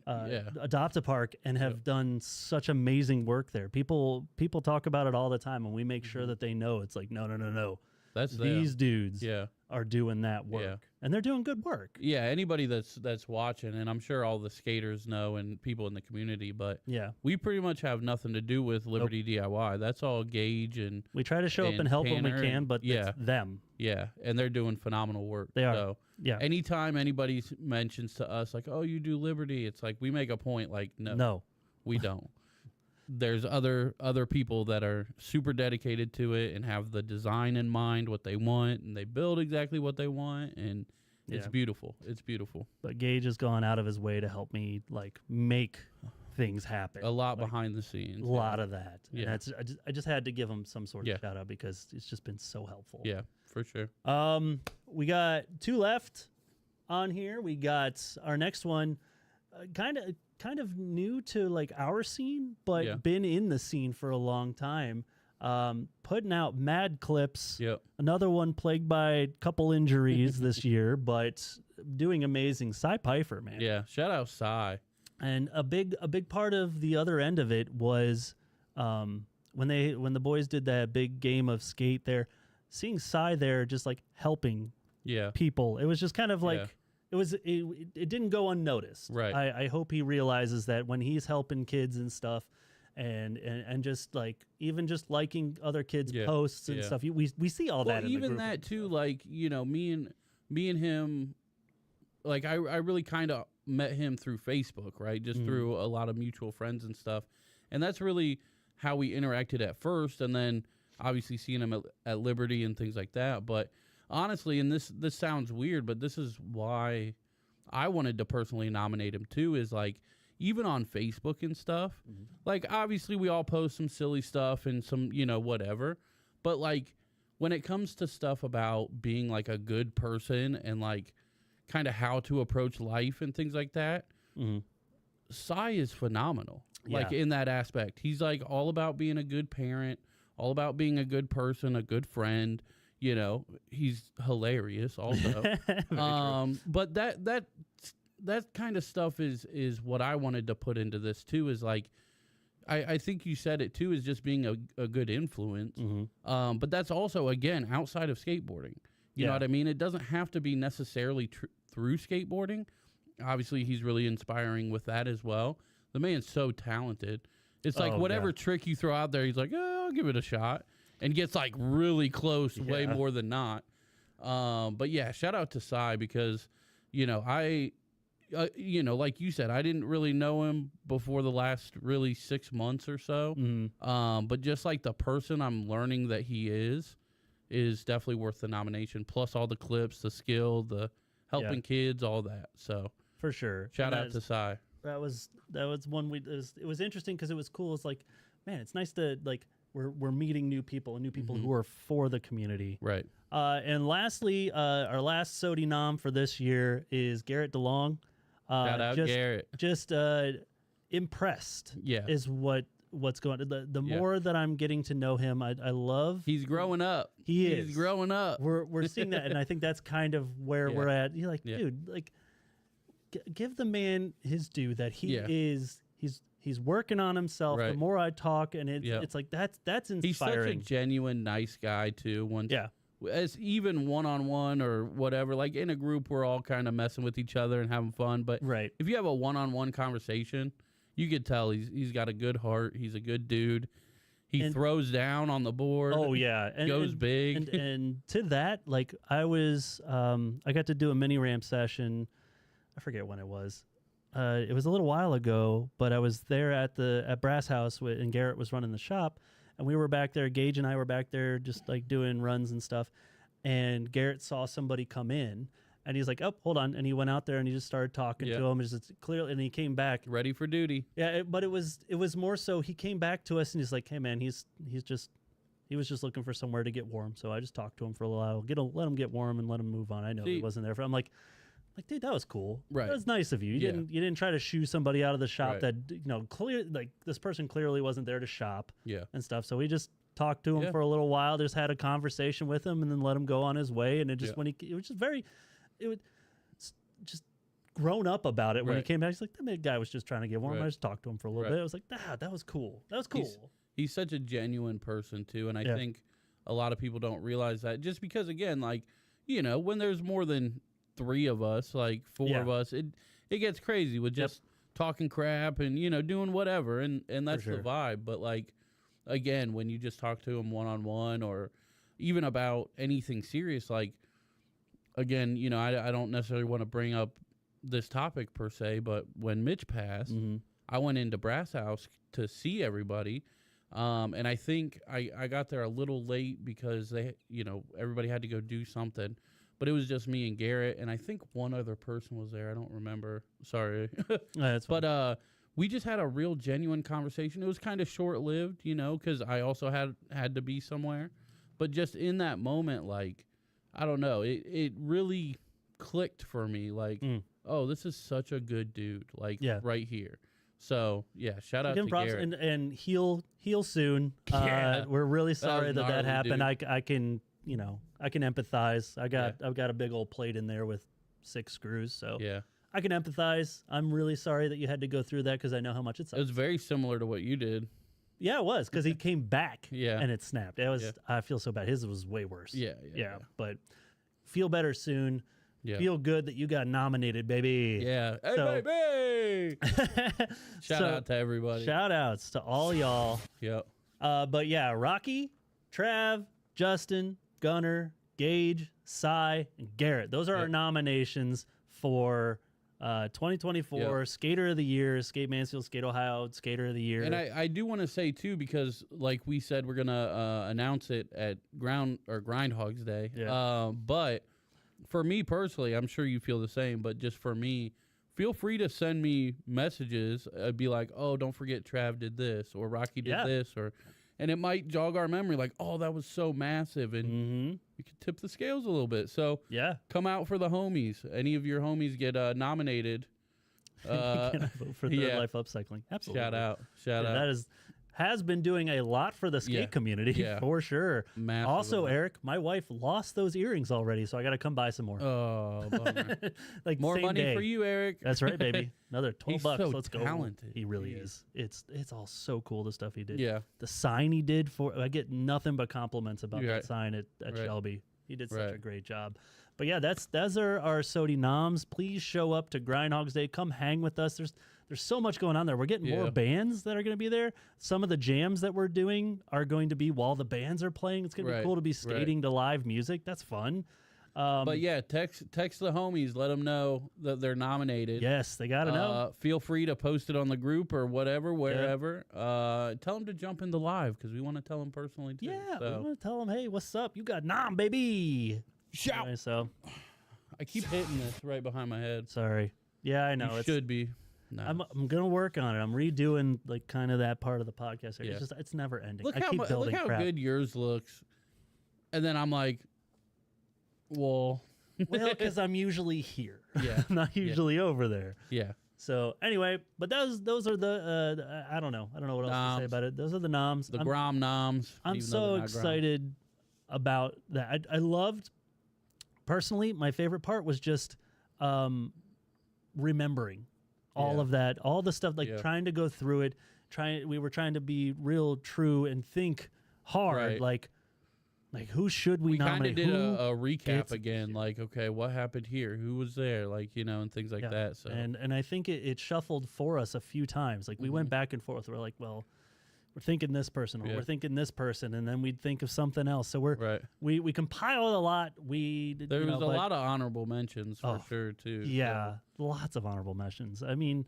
Adopt-A-Park and have done such amazing work there. People talk about it all the time, and we make sure that they know it's like no. That's These dudes Yeah. are doing that work, Yeah. and they're doing good work. Yeah, anybody that's watching, and I'm sure all the skaters know and people in the community, but Yeah, we pretty much have nothing to do with Liberty DIY. That's all Gage and we try to show up and and help when we Tanner can, and- but yeah. it's them. yeah, and they're doing phenomenal work. They are. So Yeah, anytime anybody mentions to us like, "Oh, you do Liberty," it's like we make a point like, no. We don't. There's other people that are super dedicated to it and have the design in mind, what they want, and they build exactly what they want, and it's Yeah. beautiful. It's beautiful. But Gage has gone out of his way to help me like make things happen. A lot Like, behind the scenes. A lot of that. Yeah. And I just had to give him some sort of Yeah. shout out because it's just been so helpful. Yeah, for sure. We got 2 left on here. We got our next one, kind of new to like our scene, but Yeah. been in the scene for a long time. Putting out mad clips. Yep. Another one plagued by a couple injuries this year, but doing amazing. Cy Pfeiffer, man. Yeah. Shout out Cy. And a big part of the other end of it was when the boys did that big game of skate there, seeing Cy there just like helping Yeah. people. It was just kind of like Yeah. it didn't go unnoticed. Right. I hope he realizes that when he's helping kids and stuff and just like even just liking other kids' Yeah. posts and Yeah. stuff. We see all Well, that in the even group that and too, stuff. like, me and him, like I really kind of met him through Facebook, right? Just through a lot of mutual friends and stuff. And that's really how we interacted at first, and then obviously seeing him at Liberty and things like that. But honestly, and this sounds weird, but this is why I wanted to personally nominate him too, is like even on Facebook and stuff, like obviously we all post some silly stuff and some, whatever. But like when it comes to stuff about being like a good person and like kind of how to approach life and things like that, Cy is phenomenal. Like Yeah. in that aspect, he's like all about being a good parent, all about being a good person, a good friend. He's hilarious also. But that kind of stuff is what I wanted to put into this too, is like, I think you said it too, is just being a good influence. But that's also, again, outside of skateboarding. You know Yeah. what I mean? It doesn't have to be necessarily through skateboarding. Obviously, he's really inspiring with that as well. The man's so talented. It's like whatever trick you throw out there, he's like, I'll give it a shot. And gets like really close way more than not. But yeah, shout out to Cy because, you know, you know, like you said, I didn't really know him before the last really 6 months or so. But just like the person I'm learning that he is definitely worth the nomination. Plus all the clips, the skill, the helping kids, all that. So for sure. Shout out to Cy. That was one it was interesting because it was cool. It's like, man, it's nice to like we're meeting new people and new people who are for the community. Right. And lastly, our last SOTY nom for this year is Garrett DeLong. Shout out Garrett. Just impressed. Yeah. Is what's going on. The more that I'm getting to know him, I love. He's growing up. He's growing up. We're seeing that, and I think that's kind of where we're at. You're like, dude, like, give the man his due that he is. He's working on himself. Right. The more I talk, and it's like that's inspiring. He's such a genuine nice guy too. As even one-on-one or whatever, like in a group, we're all kind of messing with each other and having fun. But if you have a one-on-one conversation, you could tell he's got a good heart. He's a good dude. He throws down on the board. Oh yeah, and goes big. And to that, like I got to do a mini ramp session. I forget when it was. It was a little while ago, but I was there at Brass House and Garrett was running the shop, and we were back there. Gage and I were back there just like doing runs and stuff. And Garrett saw somebody come in, and he's like, "Oh, hold on!" And he went out there and he just started talking to him. Just clearly, and he came back ready for duty. Yeah, but it was more so he came back to us and he's like, "Hey man, he was just looking for somewhere to get warm." So I just talked to him for a while, let him get warm and let him move on. I know he wasn't there. I'm like, dude, that was cool. Right. That was nice of you. You didn't try to shoo somebody out of the shop that, you know, clear, like this person clearly wasn't there to shop and stuff. So we just talked to him for a little while, just had a conversation with him and then let him go on his way. And it just, it was just grown up about it when he came back. He's like, that guy was just trying to get warm. I just talked to him for a little bit. I was like, that was cool. That was cool. He's such a genuine person too. And I think a lot of people don't realize that just because, again, like, you know, when there's more than 3 of us, like 4 of us, it gets crazy with just talking crap and, you know, doing whatever. And that's the vibe. But like, again, when you just talk to him one-on-one or even about anything serious, like, again, you know, I don't necessarily want to bring up this topic per se, but when Mitch passed, I went into Brass House to see everybody. And I think I got there a little late because everybody had to go do something. But it was just me and Garrett, and I think one other person was there. I don't remember. Sorry. But we just had a real genuine conversation. It was kind of short-lived, you know, because I also had to be somewhere. But just in that moment, like, I don't know, it really clicked for me. Like, oh, this is such a good dude, like, right here. So, yeah, shout out to Garrett. And heal soon. We're really sorry that happened. I can... You know, I can empathize. I've got a big old plate in there with 6 screws, so I can empathize. I'm really sorry that you had to go through that because I know how much it sucks. It was very similar to what you did. Yeah, it was because he came back and it snapped. It was. I feel so bad. His was way worse. Yeah. But feel better soon. Yeah. Feel good that you got nominated, baby. Yeah. Hey, baby. Shout out to everybody. Shout outs to all y'all. Yep. But yeah, Rocky, Trav, Justin, Gunner, Gage, Cy, and Garrett. Those are our nominations for 2024 Skater of the Year, Skate Mansfield, Skate Ohio, Skater of the Year. And I do want to say, too, because like we said, we're going to announce it at Grindhogs Day. Yeah. But for me personally, I'm sure you feel the same, but just for me, feel free to send me messages. Be like, oh, don't forget Trav did this, or Rocky did this, and it might jog our memory like, oh, that was so massive. And we could tip the scales a little bit. So come out for the homies. Any of your homies get nominated. Vote for Third Life Upcycling. Absolutely. Shout out. That has been doing a lot for the skate community for sure. Massive also, Eric, my wife lost those earrings already, so I got to come buy some more. Oh, bummer. Like more same money day. for you, Eric. That's right, baby. Another $12. So Let's go. Talented. He really is. It's all so cool, the stuff he did. Yeah. The sign he did I get nothing but compliments about that sign at Shelby. He did such a Right. great job. But yeah, those are our SOTY noms. Please show up to Grindhogs Day. Come hang with us. There's so much going on there. We're getting more Yeah. bands that are going to be there. Some of the jams that we're doing are going to be while the bands are playing. It's going to be Right, cool to be right. skating to live music. That's fun. But yeah, text the homies. Let them know that they're nominated. Yes, they got to know. Feel free to post it on the group or whatever, wherever. Tell them to jump into live because we want to tell them personally too. Yeah, so. we want to tell them, hey, what's up? You got nom, baby. Shout. Anyway, so I keep hitting this right behind my head. sorry. Yeah, I know. You It's, should be. No. I'm gonna work on it. I'm redoing like kind of that part of the podcast. Here. Yeah. It's never ending. Look I keep look building how crap. good yours looks, and then I'm like, well, Well, because I'm usually here. Yeah, I'm not usually over there. yeah. So anyway, but those are the I don't know what else to say Noms. about it. Those are the noms. The I'm, Grom noms. I'm even though so they're not Grom. excited about that. I loved personally. My favorite part was just remembering all Yeah. of that, all the stuff, like Yeah. trying to go through it. We were trying to be real true and think hard, Right. like who should we We kind nominate? of did Who a recap gets- again, like, okay, what happened here? Who was there? Like, and things like Yeah. that. So And I think it shuffled for us a few times. Like we went back and forth. We're like, well, we're thinking this person, or Yeah. we're thinking this person, and then we'd think of something else. So right. we compiled a lot. There was a lot of honorable mentions for sure too. Yeah, lots of honorable mentions. I mean,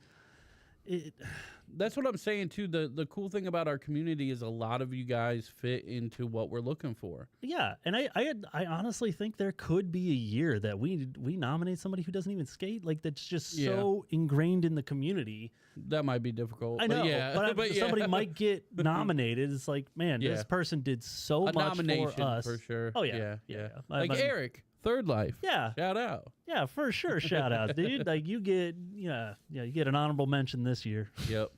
That's what I'm saying too. The cool thing about our community is a lot of you guys fit into what we're looking for. yeah, and I honestly think there could be a year that we nominate somebody who doesn't even skate, like that's just so ingrained in the community. That might be difficult. I know, but yeah, but yeah. somebody might get nominated. It's like, man, Yeah. this person did so a much nomination for us. for sure. Oh yeah, yeah. I Like mean, Eric, Third Life. Yeah, Shout out. yeah, for sure. Shout outs, dude. Like you get, you get an honorable mention this year. Yep.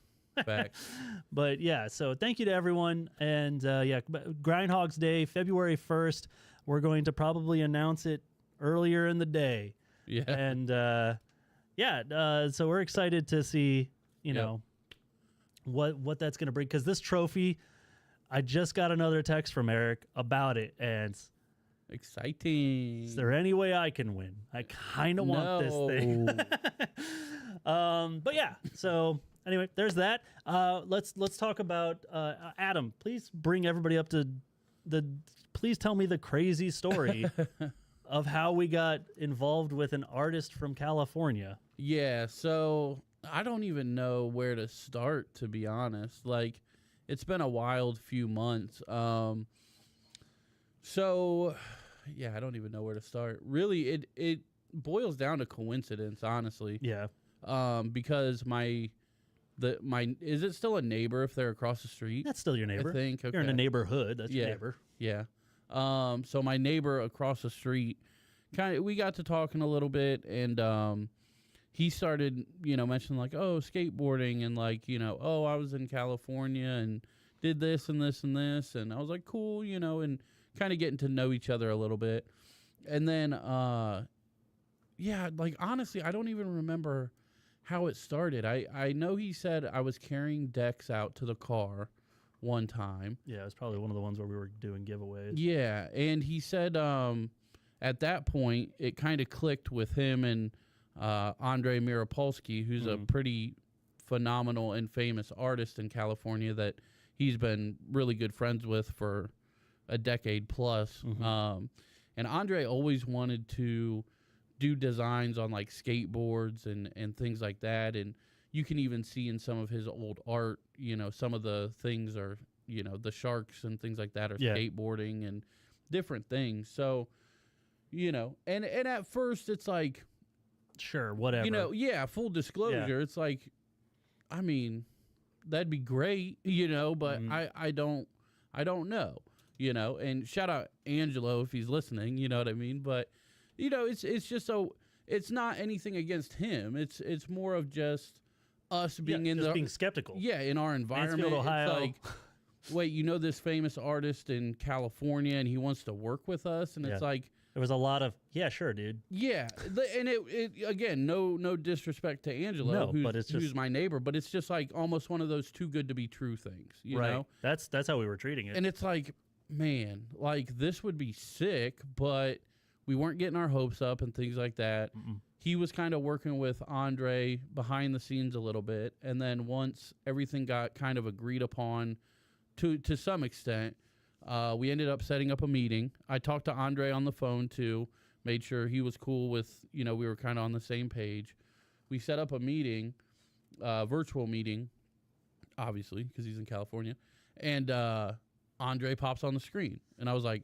Facts. But yeah, so thank you to everyone, and Grindhogs Day, February 1st. We're going to probably announce it earlier in the day, Yeah. and so we're excited to see, what that's going to bring, because this trophy, I just got another text from Eric about it, and Exciting. is there any way I can win? I kind of want this thing. But yeah, so anyway, there's that. Let's talk about Adam. Please bring everybody up to please tell me the crazy story of how we got involved with an artist from California. Yeah, so I don't even know where to start, to be honest. Like, it's been a wild few months. So yeah, I don't even know where to start. Really, it boils down to coincidence, honestly. Yeah. Because my is it still a neighbor if they're across the street? That's still your neighbor. I think. Okay. You're in a neighborhood. That's your neighbor. Yeah. So my neighbor across the street, we got to talking a little bit, and he started, mentioning like, oh, skateboarding, and like, oh, I was in California and did this and this and this, and I was like, cool, and kind of getting to know each other a little bit, and then, like honestly, I don't even remember how it started. I know he said I was carrying decks out to the car one time. Yeah, it was probably one of the ones where we were doing giveaways. Yeah, and he said at that point it kind of clicked with him and Andrei Mirapolsky, who's a pretty phenomenal and famous artist in California that he's been really good friends with for a decade plus. And Andre always wanted to do designs on like skateboards and things like that, and you can even see in some of his old art, some of the things are, the sharks and things like that are skateboarding and different things. So, and at first it's like, Sure, whatever. full disclosure, it's like, I mean, that'd be great, but I don't know, and shout out Angelo if he's listening, you know what I mean? But, it's just so, it's not anything against him. It's more of just us being being skeptical. Yeah, in our environment. Mansfield, Ohio. It's like, wait, this famous artist in California and he wants to work with us? And it's like, there was a lot of, yeah, sure, dude. yeah, and it again, no disrespect to Angelo, No, but it's just, who's my neighbor, but it's just like almost one of those too good to be true things, you right. know? That's how we were treating it. And it's like, man, like this would be sick, but we weren't getting our hopes up and things like that. He was kind of working with Andre behind the scenes a little bit. And then once everything got kind of agreed upon to some extent, we ended up setting up a meeting. I talked to Andre on the phone too, made sure he was cool with, we were kind of on the same page. We set up a meeting, virtual meeting, obviously, because he's in California. And Andre pops on the screen. And I was like,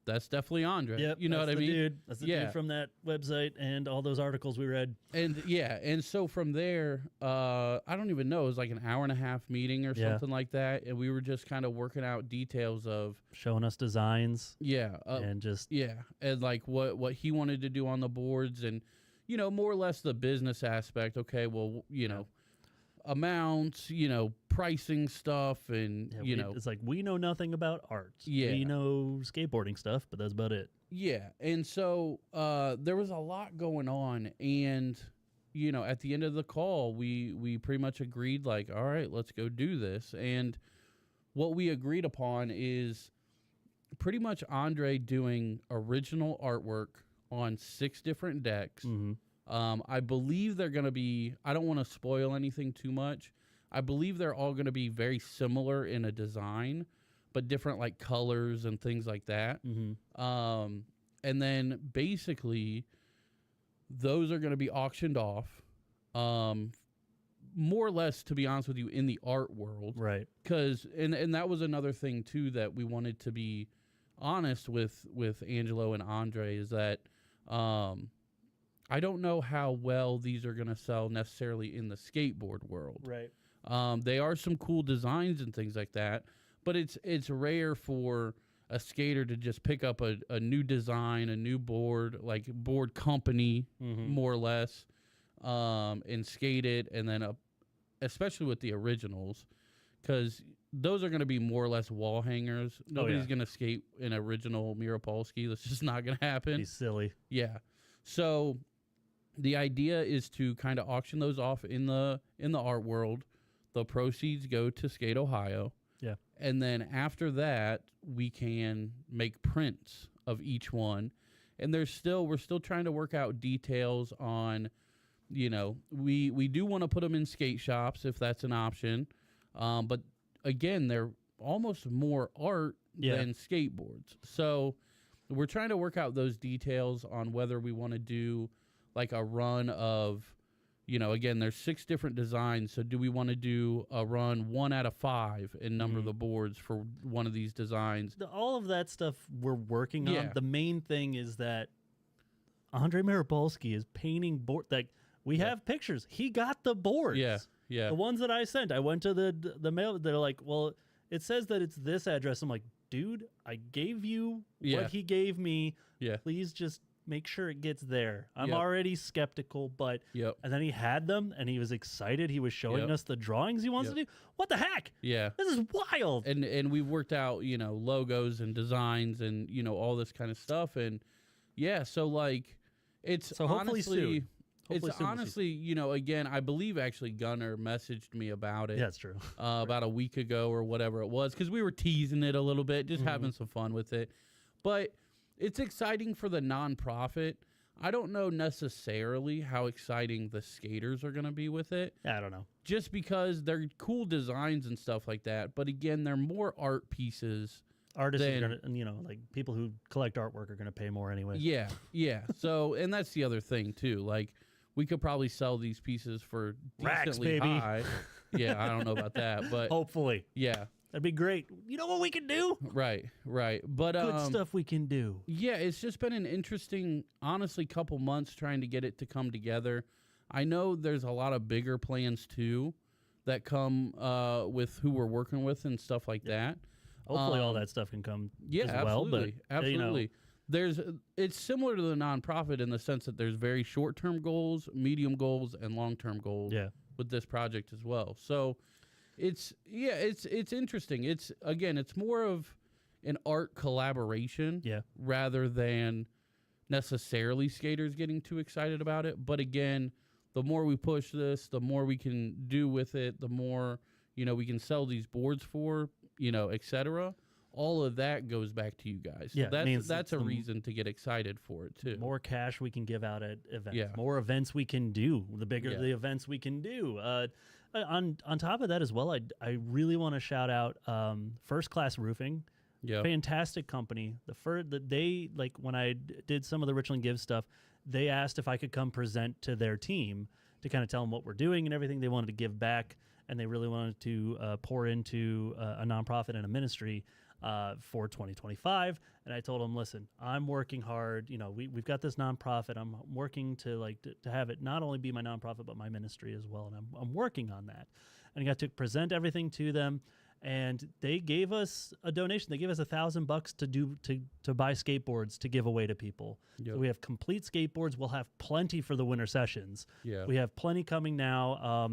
that's definitely Andre. Yep, you know what I mean? Dude. That's the dude from that website and all those articles we read. And and so from there, I don't even know, it was like an hour and a half meeting or something like that. And we were just kind of working out details of showing us designs. And just and like what he wanted to do on the boards and more or less the business aspect. Okay, well, amounts, pricing stuff, and it's like we know nothing about art. We know skateboarding stuff, but that's about it. And so there was a lot going on, and at the end of the call, we pretty much agreed, like, all right, let's go do this. And what we agreed upon is pretty much Andre doing original artwork on 6 different decks. I believe they're going to be, I don't want to spoil anything too much. I believe they're all going to be very similar in a design, but different like colors and things like that. And then basically those are going to be auctioned off, more or less, to be honest with you, in the art world. Right. Because, and that was another thing too, that we wanted to be honest with Angelo and Andre, is that, I don't know how well these are going to sell necessarily in the skateboard world. Right. They are some cool designs and things like that, but it's rare for a skater to just pick up a new design, a new board, like board company, more or less, and skate it, and then especially with the originals, because those are going to be more or less wall hangers. Nobody's going to skate an original Mirapolsky. That's just not going to happen. He's silly. Yeah. So the idea is to kind of auction those off in the art world. The proceeds go to Skate Ohio. Yeah. And then after that, we can make prints of each one. And we're still trying to work out details on, we do want to put them in skate shops if that's an option. But again, they're almost more art than skateboards. So we're trying to work out those details on whether we want to do like a run of, again, there's 6 different designs. So do we want to do a run 1 out of 5 and number the boards for one of these designs? All of that stuff we're working on. The main thing is that Andre Mirapolsky is painting board. Like, we have pictures. He got the boards. Yeah. The ones that I sent. I went to the mail. They're like, well, it says that it's this address. I'm like, dude, I gave you what he gave me. Please just make sure it gets there. I'm already skeptical, but and then he had them and he was excited. He was showing us the drawings he wants to do. What the heck? Yeah. This is wild. And we've worked out, logos and designs and, all this kind of stuff. And so like it's so hopefully honestly soon. It's honestly, again, I believe actually Gunnar messaged me about it. Yeah, that's true. About a week ago or whatever it was, because we were teasing it a little bit, just having some fun with it. But it's exciting for the nonprofit. I don't know necessarily how exciting the skaters are going to be with it. I don't know. Just because they're cool designs and stuff like that. But again, they're more art pieces. Artists are going to, like people who collect artwork are going to pay more anyway. Yeah. So, and that's the other thing too. Like, we could probably sell these pieces for decently high. Yeah, I don't know about that, but hopefully. Yeah. That'd be great. You know what we can do? Right. But good stuff we can do. Yeah, it's just been an interesting, honestly, couple months trying to get it to come together. I know there's a lot of bigger plans too that come with who we're working with and stuff like that. Hopefully all that stuff can come as well. Absolutely. But, absolutely. It's similar to the nonprofit in the sense that there's very short-term goals, medium goals, and long-term goals with this project as well. So it's interesting. It's more of an art collaboration rather than necessarily skaters getting too excited about it. But again, the more we push this, the more we can do with it, the more, we can sell these boards for, etc. all of that goes back to you guys. So Yeah, it means that's a the reason to get excited for it too. More cash we can give out at events. Yeah. More events we can do. The bigger Yeah. the events we can do. On top of that as well, I really want to shout out First Class Roofing. Yeah. Fantastic company. They like when I did some of the Richland Give stuff, they asked if I could come present to their team to kind of tell them what we're doing and everything. They wanted to give back, and they really wanted to pour into a nonprofit and a ministry for 2025. And I told them, listen, I'm working hard. You know, we've got this nonprofit. I'm working to have it not only be my nonprofit but my ministry as well. And I'm working on that. And I got to present everything to them. And they gave us a donation. They gave us $1,000 to buy skateboards to give away to people. Yep. So we have complete skateboards. We'll have plenty for the winter sessions. Yeah. We have plenty coming now.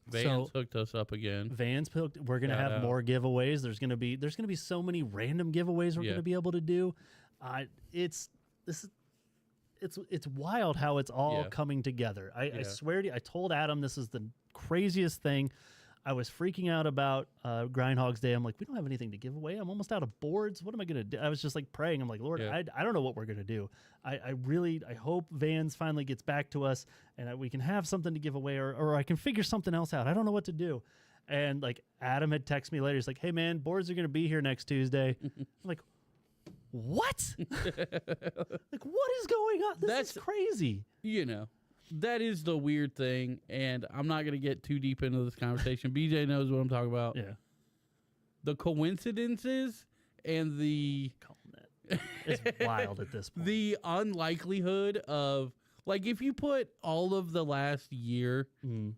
Vans hooked us up again. Vans hooked. We're gonna have more giveaways. There's gonna be so many random giveaways we're gonna be able to do. It's wild how it's all coming together. I swear to you, I told Adam this is the craziest thing. I was freaking out about Grindhog's Day. I'm like, we don't have anything to give away. I'm almost out of boards. What am I going to do? I was just like praying. I'm like, Lord, I don't know what we're going to do. I hope Vans finally gets back to us and we can have something to give away or I can figure something else out. I don't know what to do. And like Adam had texted me later. He's like, hey man, boards are going to be here next Tuesday. I'm like, what? Like, what is going on? This is crazy. You know. That is the weird thing, and I'm not going to get too deep into this conversation. BJ knows what I'm talking about. Yeah. The coincidences and it's wild at this point. The unlikelihood of, like, if you put all of the last year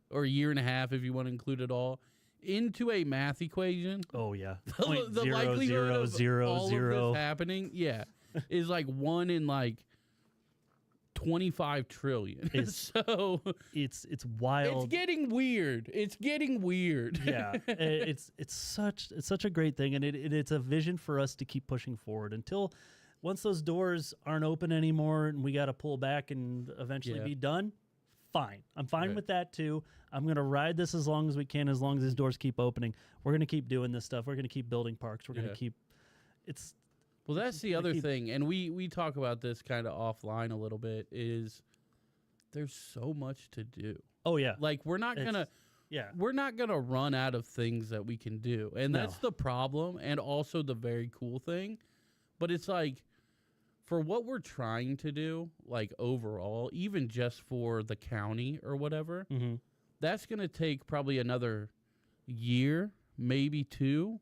or year and a half, if you want to include it all, into a math equation. Oh, yeah. The likelihood of all of this happening, is like 1 in, like, 25 trillion. So it's wild. It's getting weird. Yeah, it's such a great thing, and it's a vision for us to keep pushing forward until once those doors aren't open anymore and we got to pull back and eventually be done. Fine, I'm fine with that too. I'm gonna ride this as long as we can, as long as these doors keep opening. We're gonna keep doing this stuff. We're gonna keep building parks. We're gonna keep. Well, that's the other thing, and we talk about this kind of offline a little bit, is there's so much to do. Oh, yeah. Like, we're not going to run out of things that we can do, and that's the problem, and also the very cool thing. But it's like, for what we're trying to do, like, overall, even just for the county or whatever, that's going to take probably another year, maybe 2.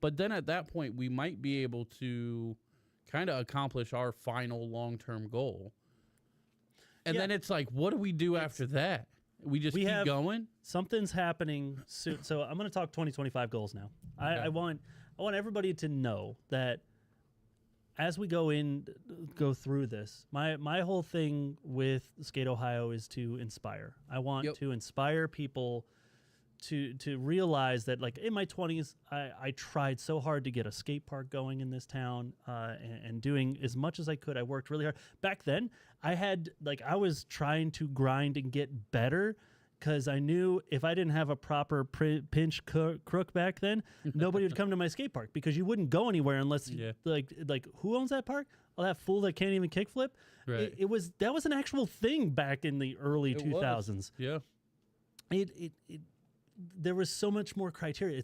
But then at that point, we might be able to kind of accomplish our final long-term goal. And then it's like, what do we do after that? We just keep going? Something's happening soon. So I'm going to talk 2025 goals now. I want everybody to know that as we go through this, my whole thing with Skate Ohio is to inspire. I want to inspire people to realize that, like, in my 20s, I tried so hard to get a skate park going in this town and doing as much as I could. I worked really hard. Back then, I was trying to grind and get better because I knew if I didn't have a proper pinch crook back then, nobody would come to my skate park because you wouldn't go anywhere unless, like who owns that park? Oh, that fool that can't even kickflip? Right. That was an actual thing back in the early 2000s. Yeah. There was so much more criteria.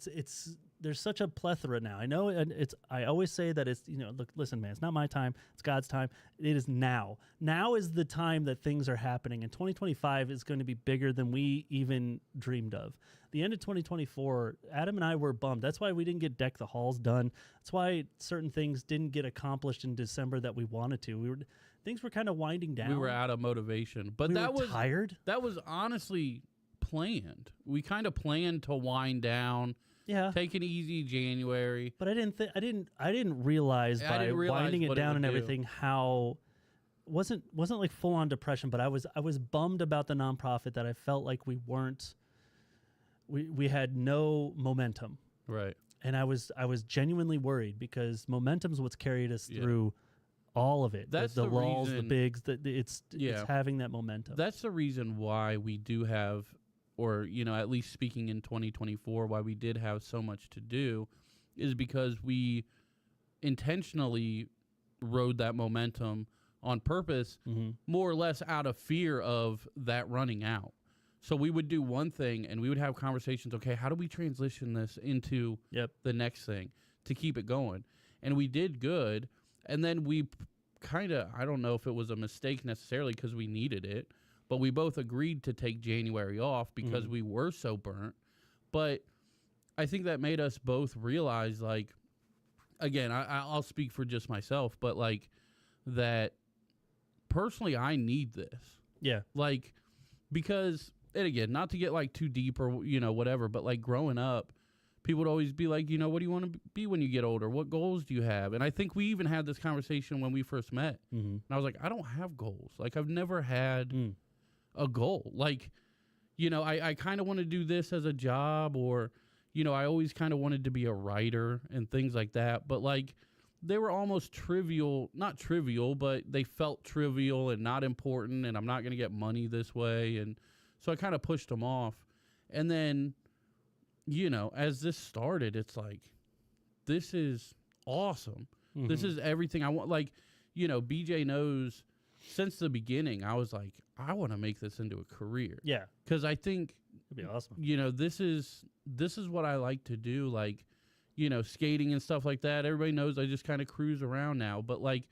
There's such a plethora now. I know, and I always say that it's, look, listen, man, it's not my time. It's God's time. It is now. Now is the time that things are happening, and 2025 is going to be bigger than we even dreamed of. The end of 2024, Adam and I were bummed. That's why we didn't get Deck the Halls done. That's why certain things didn't get accomplished in December that we wanted to. Things were kind of winding down. We were out of motivation, but we were tired. That was honestly planned. We kind of planned to wind down. Yeah, take an easy January. But I didn't realize by winding it down and everything how wasn't like full on depression. But I was bummed about the nonprofit that I felt like we had no momentum. Right. And I was genuinely worried because momentum's what's carried us through all of it. That's the lulls, reason, the bigs. It's having that momentum. That's the reason why we do have, or at least speaking in 2024, why we did have so much to do, is because we intentionally rode that momentum on purpose, more or less out of fear of that running out. So we would do one thing and we would have conversations, okay, how do we transition this into the next thing to keep it going? And we did good. And then we kind of, I don't know if it was a mistake necessarily because we needed it, but we both agreed to take January off because we were so burnt. But I think that made us both realize, like, again, I'll speak for just myself, but like that personally, I need this. Yeah. Like, because, and again, not to get like too deep or, you know, whatever, but like growing up, people would always be like, you know, what do you want to be when you get older? What goals do you have? And I think we even had this conversation when we first met. And I was like, I don't have goals. Like, I've never had a goal. Like, you know, I kind of want to do this as a job, or, you know, I always kind of wanted to be a writer and things like that. But like, they were almost trivial, not trivial, but they felt trivial and not important. And I'm not going to get money this way. And so I kind of pushed them off. And then, you know, as this started, it's like, this is awesome. This is everything I want. Like, you know, BJ knows since the beginning, I was like, I want to make this into a career. Yeah. Because I think It'd be awesome. you know, this is what I like to do. Like, you know, skating and stuff like that. Everybody knows I just kind of cruise around now. But like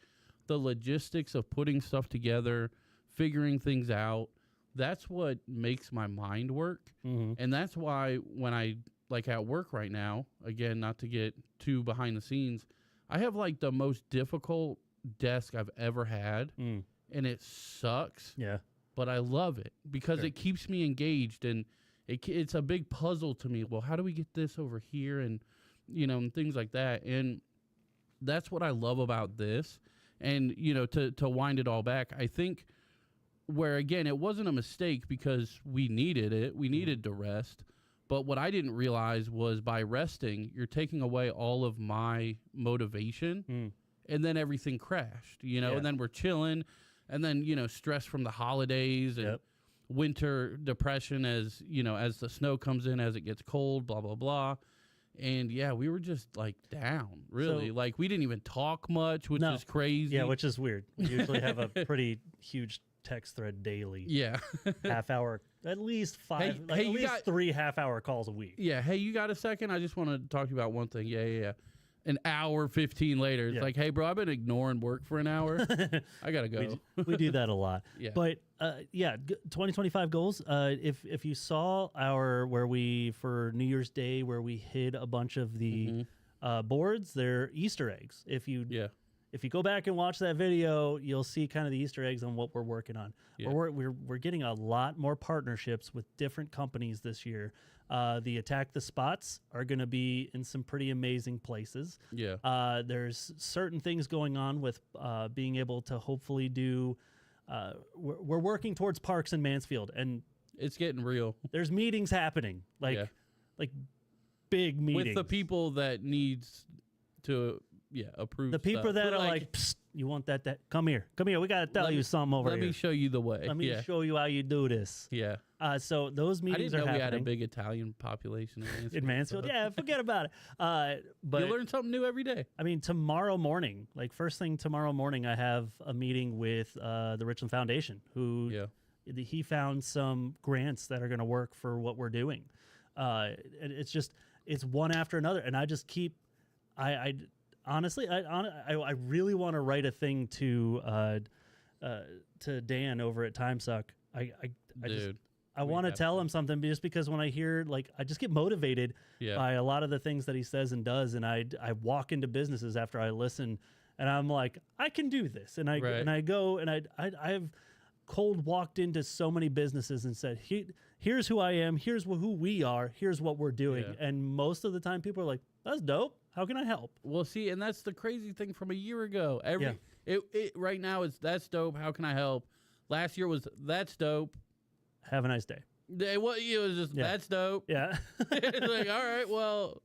the logistics of putting stuff together, figuring things out, that's what makes my mind work. And that's why when I, like at work right now, again, not to get too behind the scenes, I have like the most difficult desk I've ever had. And it sucks. Yeah. But I love it because it keeps me engaged, and it's a big puzzle to me. Well, how do we get this over here? And, you know, and things like that. And that's what I love about this. And, you know, to wind it all back, I think where, again, it wasn't a mistake because we needed it. We needed to rest. But what I didn't realize was by resting, you're taking away all of my motivation. And then everything crashed, you know, and then we're chilling. And then, you know, stress from the holidays and winter depression as, you know, as the snow comes in, as it gets cold, blah, blah, blah. And yeah, we were just like down, really. So, like, we didn't even talk much, which is crazy. Yeah, which is weird. We usually have a pretty huge text thread daily. Yeah. Half hour, at least five, at least 3 half-hour calls a week. Yeah. Hey, you got a second? I just want to talk to you about one thing. Yeah. An hour 15 later, it's like, hey, bro, I've been ignoring work for an hour. I gotta go. We do that a lot. Yeah. But 2025 goals. If you saw where we for New Year's Day where we hid a bunch of the boards, they're Easter eggs. If you go back and watch that video, you'll see kind of the Easter eggs on what we're working on. Yeah. We're getting a lot more partnerships with different companies this year. The Attack the Spots are going to be in some pretty amazing places. Yeah. There's certain things going on with being able to hopefully do. We're working towards parks in Mansfield, and it's getting real. There's meetings happening, like big meetings with the people that needs to approve. The people stuff. that are like, Psst, you want that? Come here. We got to tell you something over here. Let me show you the way. Let me show you how you do this. Yeah. So those meetings I didn't know happening. we had a big Italian population in Mansfield. Yeah, forget about it. But you learn something new every day. I mean, tomorrow morning, like first thing tomorrow morning, I have a meeting with the Richland Foundation, who he found some grants that are going to work for what we're doing. It's one after another, and I just keep. Honestly, I really want to write a thing to Dan over at TimeSuck. I want to tell him something just because when I hear, like, I just get motivated by a lot of the things that he says and does, and I walk into businesses after I listen, and I'm like, I can do this, and I go and I've cold walked into so many businesses and said, here's who I am, here's who we are, here's what we're doing, and most of the time people are like, that's dope. How can I help? Well, see, and that's the crazy thing from a year ago. It right now is that's dope. How can I help? Last year was that's dope. Have a nice day. It was just that's dope. Yeah. It's like, all right, well,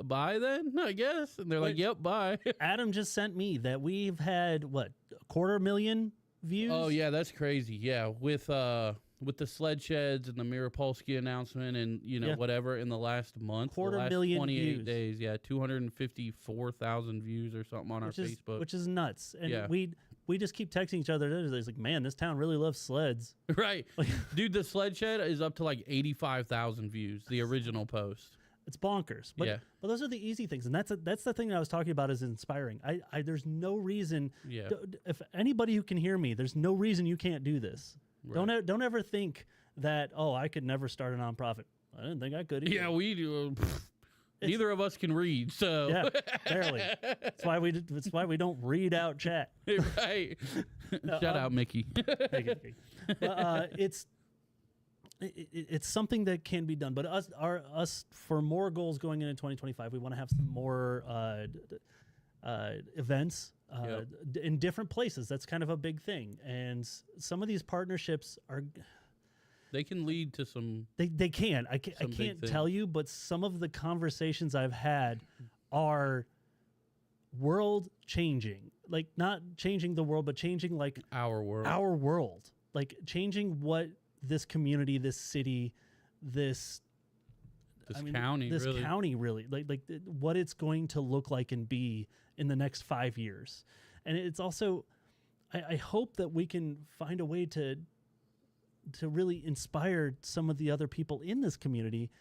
bye then, I guess. And they're like, yep, bye. Adam just sent me that we've had what, 250,000 views? Oh yeah, that's crazy. Yeah, with with the sled sheds and the Mirapolsky announcement and whatever in the last month, the last 250,000 28 views. days, 254,000 views or something on our Facebook. Which is nuts. And Yeah. we just keep texting each other. It's like, man, this town really loves sleds. Right. Dude, the sled shed is up to like 85,000 views, the original post. It's bonkers. But but those are the easy things, and that's the thing that I was talking about is inspiring. I there's no reason. Yeah. If anybody who can hear me, there's no reason you can't do this. Right. Don't ever think that I could never start a nonprofit. I didn't think I could either. Yeah, we do. Neither of us can read, so Yeah, barely. That's why we don't read out chat. Right. Shout out Mickey. But, it's something that can be done. But us for more goals going into 2025, we want to have some more events in different places. That's kind of a big thing. And some of these partnerships They can lead to some. They can. I can't tell you, but some of the conversations I've had are world changing. Like not changing the world, but changing like Our world. our world. Like changing what this community, this city, this county, really like what it's going to look like and be in the next 5 years. And it's also, I hope that we can find a way to really inspire some of the other people in this community.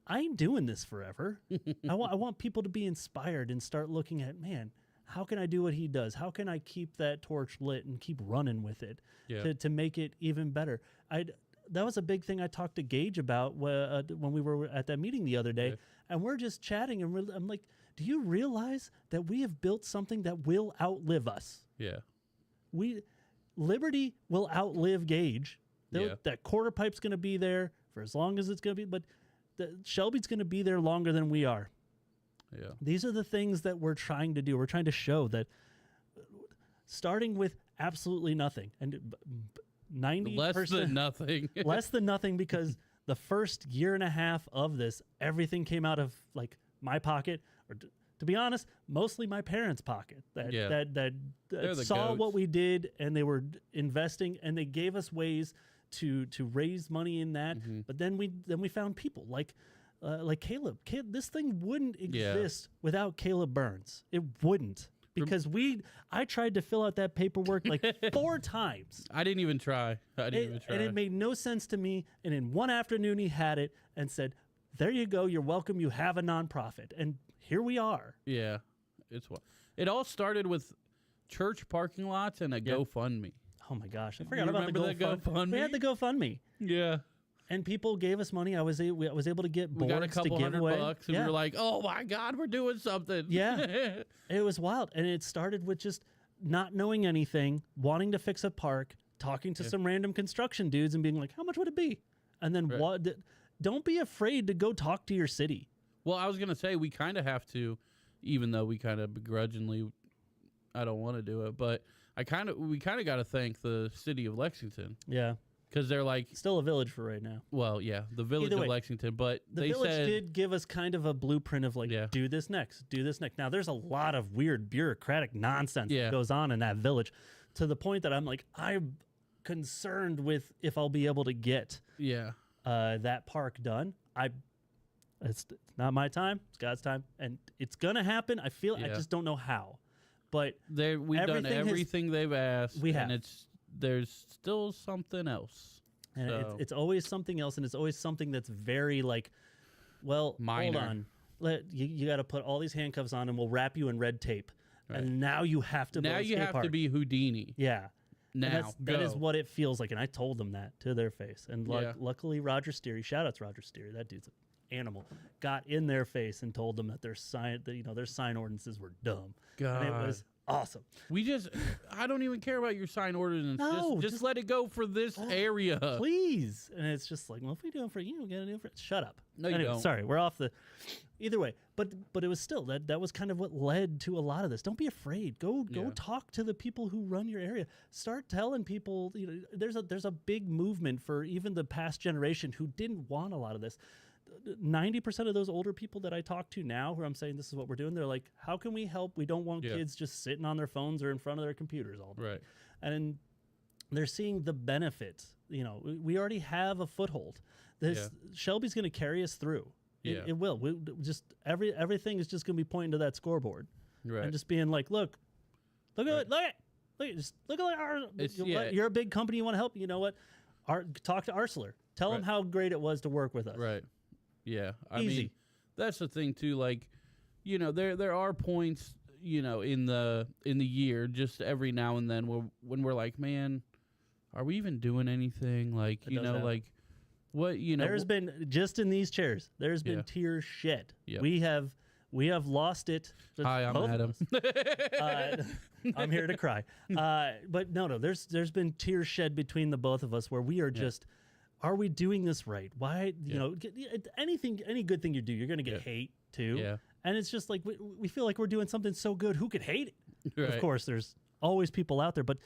I ain't doing this forever. I want people to be inspired and start looking at, man, how can I do what he does? How can I keep that torch lit and keep running with it to make it even better? That was a big thing I talked to Gage about when we were at that meeting the other day, and we're just chatting, and I'm like, do you realize that we have built something that will outlive us? Yeah. Liberty will outlive Gage. That quarter pipe's going to be there for as long as it's going to be, but Shelby's going to be there longer than we are. Yeah. These are the things that we're trying to do. We're trying to show that starting with absolutely nothing and 90% Less than nothing. less than nothing, because the first year and a half of this, everything came out of like my pocket, or to be honest, mostly my parents' pocket that saw what we did, and they were investing, and they gave us ways to raise money in that. But then we found people like Caleb. This thing wouldn't exist without Caleb Burns. It wouldn't, because I tried to fill out that paperwork like 4 times. I didn't even try. And it made no sense to me. And in one afternoon, he had it and said, "There you go. You're welcome. You have a nonprofit." And here we are. Yeah. It all started with church parking lots and a GoFundMe. Oh my gosh, I forgot about the GoFundMe. We had the GoFundMe. Yeah. And people gave us money. I was able to get boards We got a couple to give away. $100 and we were like, "Oh my God, we're doing something." Yeah. It was wild. And it started with just not knowing anything, wanting to fix a park, talking to some random construction dudes and being like, "How much would it be?" And then don't be afraid to go talk to your city. Well, I was going to say we kind of have to, even though we kind of begrudgingly, I don't want to do it, but we kind of got to thank the city of Lexington. Yeah. Because they're like... Still a village for right now. Well, yeah, the village of Lexington, but the village did give us kind of a blueprint of like, do this next. Now, there's a lot of weird bureaucratic nonsense that goes on in that village, to the point that I'm like, I'm concerned with if I'll be able to get that park done. It's not my time, it's God's time, and it's gonna happen. I feel I just don't know how. But we've done everything they've asked. We have. And there's still something else. And so. it's always something else, and it's always something that's very like, well, minor. Hold on. You got to put all these handcuffs on, and we'll wrap you in red tape. Right. And now you have to. Now you have to be Houdini. Yeah. Now that is what it feels like, and I told them that to their face. And luckily, Roger Steary, shout out to Roger Steary, that dude's an animal, got in their face and told them that their sign ordinances were dumb. God. And it was awesome. I don't even care about your sign ordinance. No, just let it go for this area, please. And it's just like, well, if we do it for you, we gotta do it for. Shut up. No, you don't. Sorry, we're off the. Either way, but it was still that was kind of what led to a lot of this. Don't be afraid. Go talk to the people who run your area. Start telling people. There's a big movement for even the past generation who didn't want a lot of this. 90% of those older people that I talk to now, who I'm saying this is what we're doing, they're like, how can we help? We don't want kids just sitting on their phones or in front of their computers all day. Right. And they're seeing the benefits. You know, we already have a foothold. This Shelby's going to carry us through. Yeah. It will. We just everything is just going to be pointing to that scoreboard, Right. and just being like, look at just look at our. You're a big company. You want to help. You know what? Talk to Arcelor. Tell them how great it was to work with us. Right. Yeah. I Easy. mean, that's the thing too. Like, you know, there are points, you know, in the year, just every now and then, when we're like, man, are we even doing anything? Like, you know, like, what, you know, there's been, just in these chairs, there's been tears shed. Yep. We have lost it. Hi, I'm Adam. I'm here to cry. But no, there's been tears shed between the both of us where we are just, are we doing this right? Why, you know, any good thing you do, you're going to get hate too. Yeah. And it's just like, we feel like we're doing something so good. Who could hate it? Right. Of course, there's always people out there, but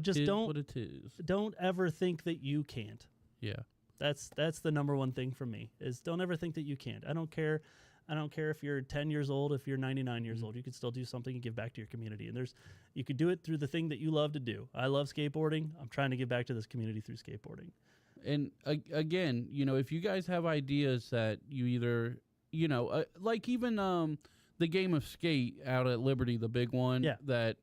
just what it is. don't ever think that you can't. Yeah. That's the number one thing for me, is don't ever think that you can't. I don't care if you're 10 years old, if you're 99 years old, you can still do something and give back to your community. And you could do it through the thing that you love to do. I love skateboarding. I'm trying to give back to this community through skateboarding. And again, you know, if you guys have ideas that you either, you know, like even the game of skate out at Liberty, the big one that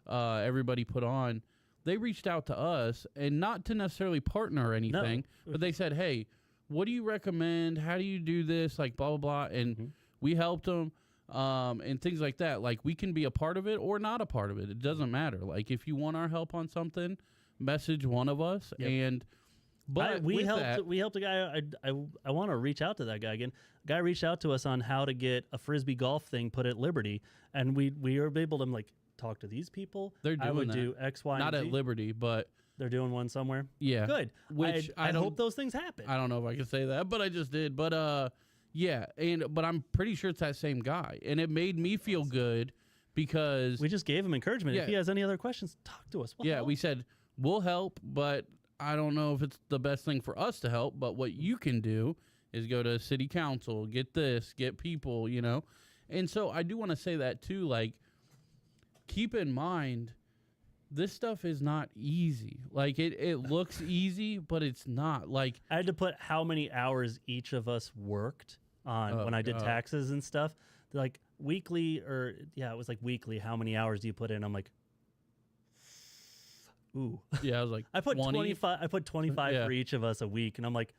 everybody put on, they reached out to us, and not to necessarily partner or anything, but they said, hey, what do you recommend? How do you do this? Like, blah, blah, blah. And we helped them and things like that. Like, we can be a part of it or not a part of it. It doesn't matter. Like, if you want our help on something, message one of us. And we helped a guy. I want to reach out to that guy again. A guy reached out to us on how to get a Frisbee golf thing put at Liberty, and we were able to talk to these people. They're doing I would that. do X, Y, not and Z. at Liberty, but They're doing one somewhere. Yeah, good. Which I hope those things happen. I don't know if I can say that, but I just did. But yeah, but I'm pretty sure it's that same guy, and it made me feel good because we just gave him encouragement. If he has any other questions, talk to us. We'll help. We said we'll help, but I don't know if it's the best thing for us to help. But what you can do is go to city council, get people, you know. And so I do want to say that too. Like, keep in mind, this stuff is not easy. Like, it looks easy, but it's not. Like, I had to put how many hours each of us worked on when I did taxes and stuff. Like, weekly, it was like weekly. How many hours do you put in? I'm like, ooh. Yeah, I was like, I put 20? 25. I put 25 for each of us a week, and I'm like,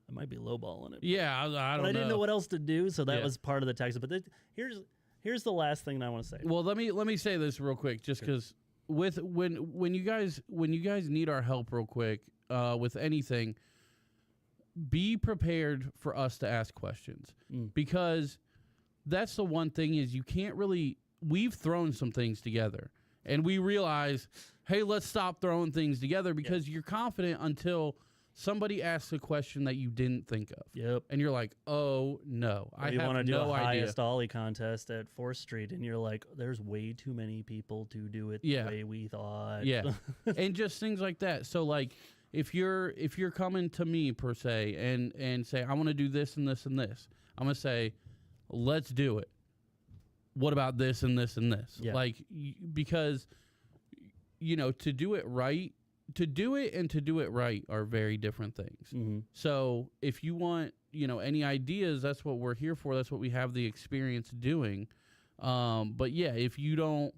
I might be lowballing it. Yeah, I don't know. I didn't know what else to do, so that was part of the taxes. But here's the last thing that I want to say. Well, let me say this real quick, just because when you guys need our help real quick with anything, be prepared for us to ask questions, because that's the one thing is you can't really. We've thrown some things together, and we realize, hey, let's stop throwing things together because you're confident until somebody asks a question that you didn't think of. Yep. And you're like, oh, no, I have no idea. You want to do a highest ollie contest at 4th Street, and you're like, there's way too many people to do it the way we thought. Yeah. And just things like that. So, like, if you're coming to me, per se, and say, I want to do this and this and this, I'm going to say, let's do it. What about this and this and this? Yeah. Like, because, you know, to do it right, to do it and to do it right are very different things. Mm-hmm. So if you want, you know, any ideas, that's what we're here for. That's what we have the experience doing. But yeah, if you don't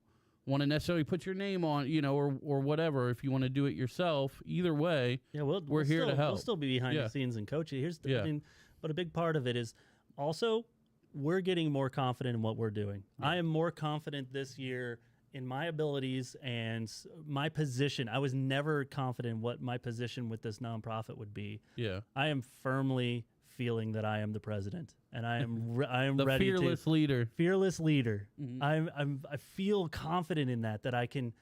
want to necessarily put your name on, you know, or whatever, if you want to do it yourself, either way, we're here to help. We'll still be behind the scenes and coach you. I mean, but a big part of it is also we're getting more confident in what we're doing. Yeah. I am more confident this year in my abilities and my position. I was never confident in what my position with this nonprofit would be. Yeah, I am firmly feeling that I am the president, and I am the ready fearless leader. Fearless leader. Mm-hmm. I feel confident in that I can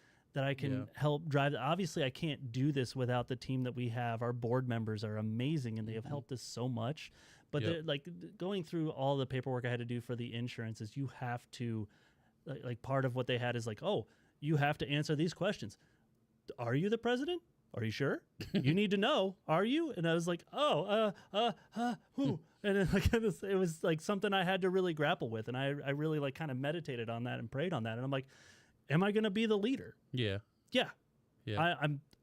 help drive. Obviously, I can't do this without the team that we have. Our board members are amazing, and they have helped us so much. But like going through all the paperwork I had to do for the insurance is you have to. Like part of what they had is like, oh, you have to answer these questions. Are you the president? Are you sure? You need to know. Are you? And I was like, oh, who? And then, like, it was like something I had to really grapple with, and I really like kind of meditated on that and prayed on that, and I'm like, am I going to be the leader? Yeah. Yeah.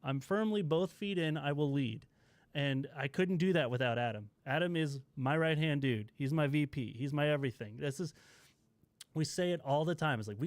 I'm firmly both feet in. I will lead. And I couldn't do that without Adam. Adam is my right-hand dude. He's my VP. He's my everything. We say it all the time. It's like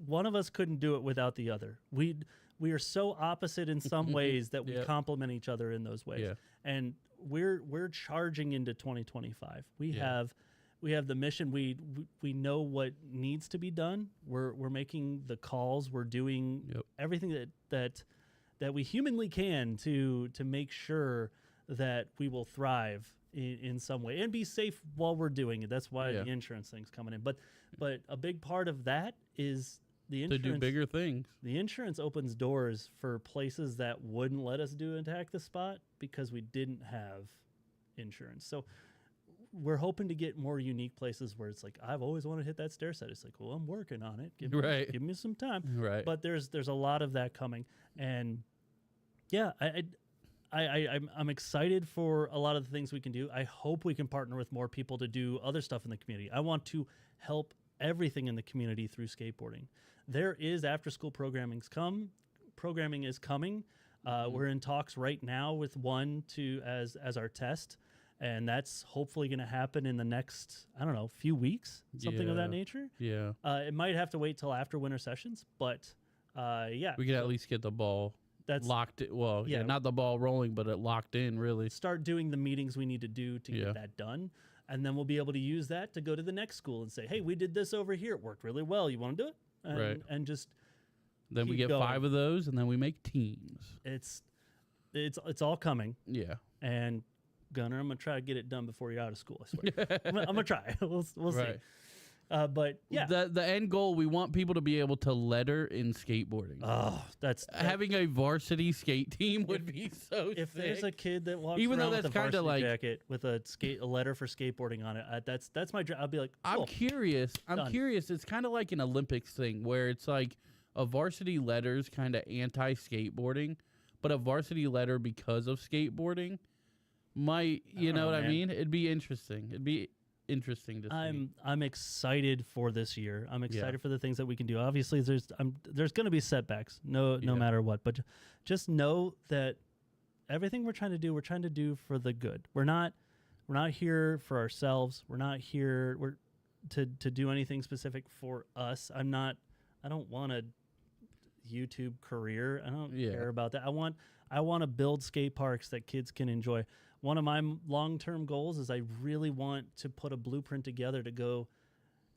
one of us couldn't do it without the other. We are so opposite in some ways that we complement each other in those ways. Yeah. And we're charging into 2025. We have the mission. We know what needs to be done. We're making the calls. We're doing everything that we humanly can to make sure that we will thrive in some way and be safe while we're doing it. That's why the insurance thing's coming in. But a big part of that is the insurance. To do bigger things. The insurance opens doors for places that wouldn't let us do Attack the Spot because we didn't have insurance. So we're hoping to get more unique places where it's like, I've always wanted to hit that stair set. It's like, well, I'm working on it. Give me some time. Right. But there's a lot of that coming. And yeah, I'm excited for a lot of the things we can do. I hope we can partner with more people to do other stuff in the community. I want to help everything in the community through skateboarding. There is after-school programming is coming. We're in talks right now with one as our test, and that's hopefully going to happen in the next, few weeks, something of that nature. Yeah. It might have to wait till after winter sessions, but yeah. We could at least get the ball locked. Well, not the ball rolling, but it locked in, really. Start doing the meetings we need to do to get that done. And then we'll be able to use that to go to the next school and say, hey, we did this over here. It worked really well. You want to do it? And just then we get going. 5 of those, and then we make teams. It's all coming. Yeah. And Gunner, I'm going to try to get it done before you're out of school, I swear. I'm going to try. We'll see. But yeah, the end goal, we want people to be able to letter in skateboarding. Oh, having a varsity skate team would be so if sick. There's a kid that walks Even around though that's with a kind of varsity like jacket with a letter for skateboarding on it, that's my dream. I'll be like, cool. I'm curious. It's kind of like an Olympics thing where it's like a varsity letter's kind of anti-skateboarding, but a varsity letter because of skateboarding might, you know what I mean? It'd be interesting. It'd be interesting to see. I'm excited for this year. I'm excited for the things that we can do. Obviously, there's going to be setbacks, no matter what. But just know that everything we're trying to do for the good. We're not here for ourselves. We're not here to do anything specific for us. I don't want a YouTube career. I don't care about that. I want to build skate parks that kids can enjoy. One of my long-term goals is I really want to put a blueprint together to go.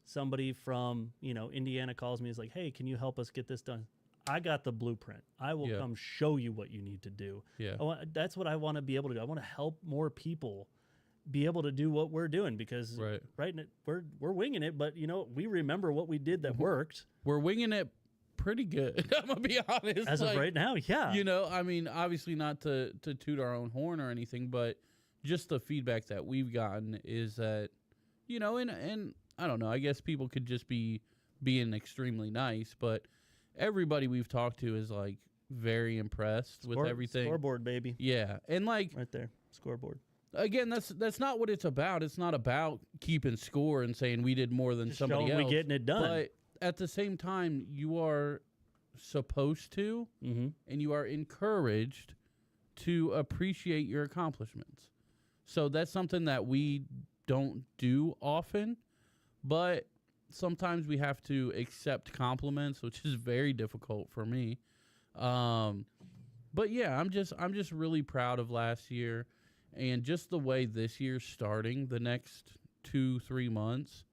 Somebody from, Indiana calls me, is like, hey, can you help us get this done? I got the blueprint. I will come show you what you need to do. Yeah. That's what I want to be able to do. I want to help more people be able to do what we're doing because we're winging it, but we remember what we did that worked. We're winging it pretty good. I'm gonna be honest. As of right now, yeah. I mean, obviously not to toot our own horn or anything, but just the feedback that we've gotten is that, and I don't know, I guess people could just be being extremely nice, but everybody we've talked to is like very impressed with everything. Scoreboard, baby. Yeah. And like right there. Scoreboard. Again, that's not what it's about. It's not about keeping score and saying we did more than just somebody else. We getting it done. But at the same time, you are supposed to, and you are encouraged to appreciate your accomplishments. So that's something that we don't do often, but sometimes we have to accept compliments, which is very difficult for me. But yeah, I'm just really proud of last year. And just the way this year's starting, the next 2-3 months,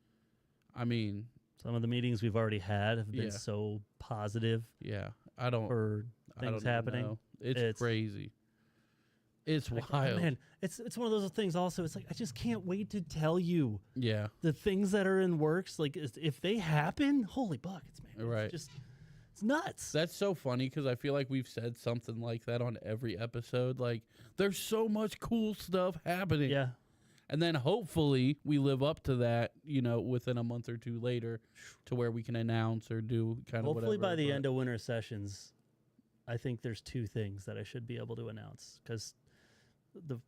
I mean... Some of the meetings we've already had have been so positive. Yeah. For things happening. Know. It's crazy. It's wild. Man, it's one of those things also. It's like, I just can't wait to tell you the things that are in works. Like, if they happen, holy buckets, man. Right. It's nuts. That's so funny because I feel like we've said something like that on every episode. Like, there's so much cool stuff happening. Yeah. And then hopefully we live up to that, within a month or two later to where we can announce or do kind of whatever. Hopefully by the end of winter sessions, I think there's 2 things that I should be able to announce because the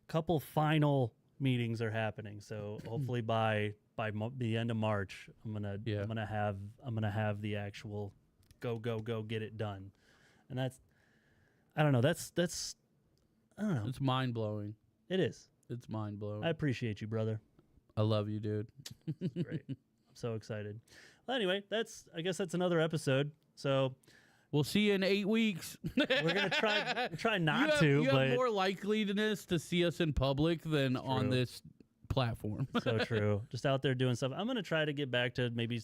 couple final meetings are happening. So hopefully by the end of March, I'm gonna have the actual go get it done, and I don't know. That's I don't know. It's mind blowing. It is. It's mind blowing. I appreciate you, brother. I love you, dude. Great. I'm so excited. Well, anyway, I guess that's another episode. So We'll see you in 8 weeks. we're gonna try not you but have more likeliness to see us in public than on this platform. so true. Just out there doing stuff. I'm gonna try to get back to maybe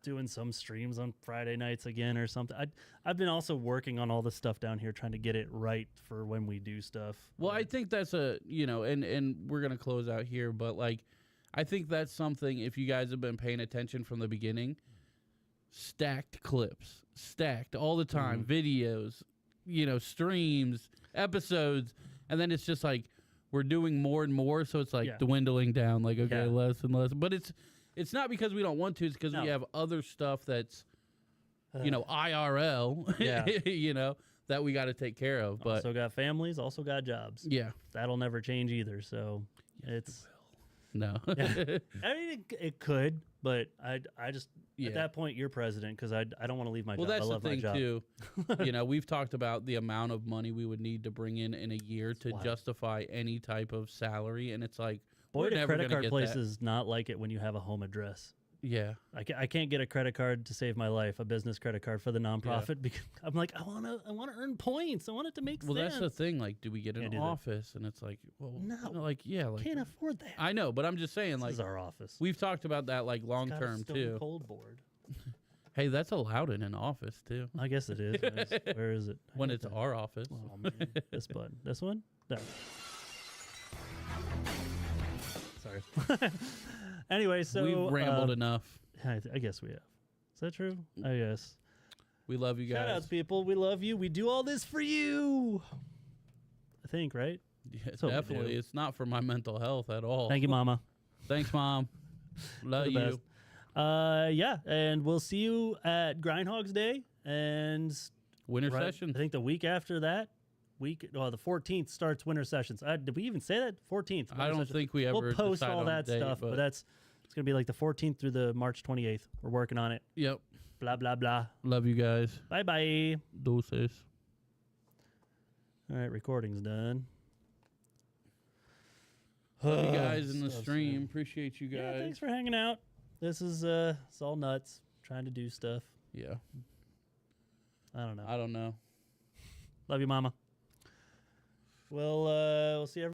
doing some streams on Friday nights again or something. I've been also working on all the stuff down here, trying to get it right for when we do stuff. Well, I think that's and we're gonna close out here, but like, I think that's something. If you guys have been paying attention from the beginning, stacked clips, stacked all the time, videos, streams, episodes, and then it's just like we're doing more and more, so it's like dwindling down. Like, okay, less and less, but it's not because we don't want to. It's because we have other stuff that's, IRL, that we got to take care of. But also got families, also got jobs. Yeah, that'll never change either. So it's no. I mean, it could, but I just at that point you're president because I don't want to leave my job. Well, that's I love the thing my job. too. We've talked about the amount of money we would need to bring in a year to justify any type of salary, and it's like. Boy, We're do never credit gonna card get places not like it when you have a home address. Yeah. I can't get a credit card to save my life, a business credit card for the nonprofit because I'm like, I want to earn points. I want it to make sense. Well, that's the thing. Like, do we get an office? And it's like, well, no. Can't afford that. I know, but I'm just saying, This is our office. We've talked about that, like, long term, too. Cold board. Hey, that's allowed in an office, too. I guess it is. Where is it? When it's our office. Oh, man. This button. This one? No. Sorry. Anyway, so we've rambled enough. I guess we have. Is that true? I guess. We love you guys. Shout outs, people. We love you. We do all this for you. I think, right? Yeah, definitely. It's not for my mental health at all. Thank you, Mama. Thanks, Mom. Love you. Yeah, and we'll see you at Grindhogs Day and Winter Sessions. I think the week after that. The 14th starts Winter Sessions. Did we even say that? 14th. I don't think we ever. We'll post all that stuff, but it's gonna be like the 14th through the March 28th. We're working on it. Yep. Blah blah blah. Love you guys. Bye bye. Deuces. All right, recording's done. Love you guys in the stream. Appreciate you guys. Yeah, thanks for hanging out. This is it's all nuts. Trying to do stuff. Yeah. I don't know. I don't know. Love you, Mama. We'll see everybody.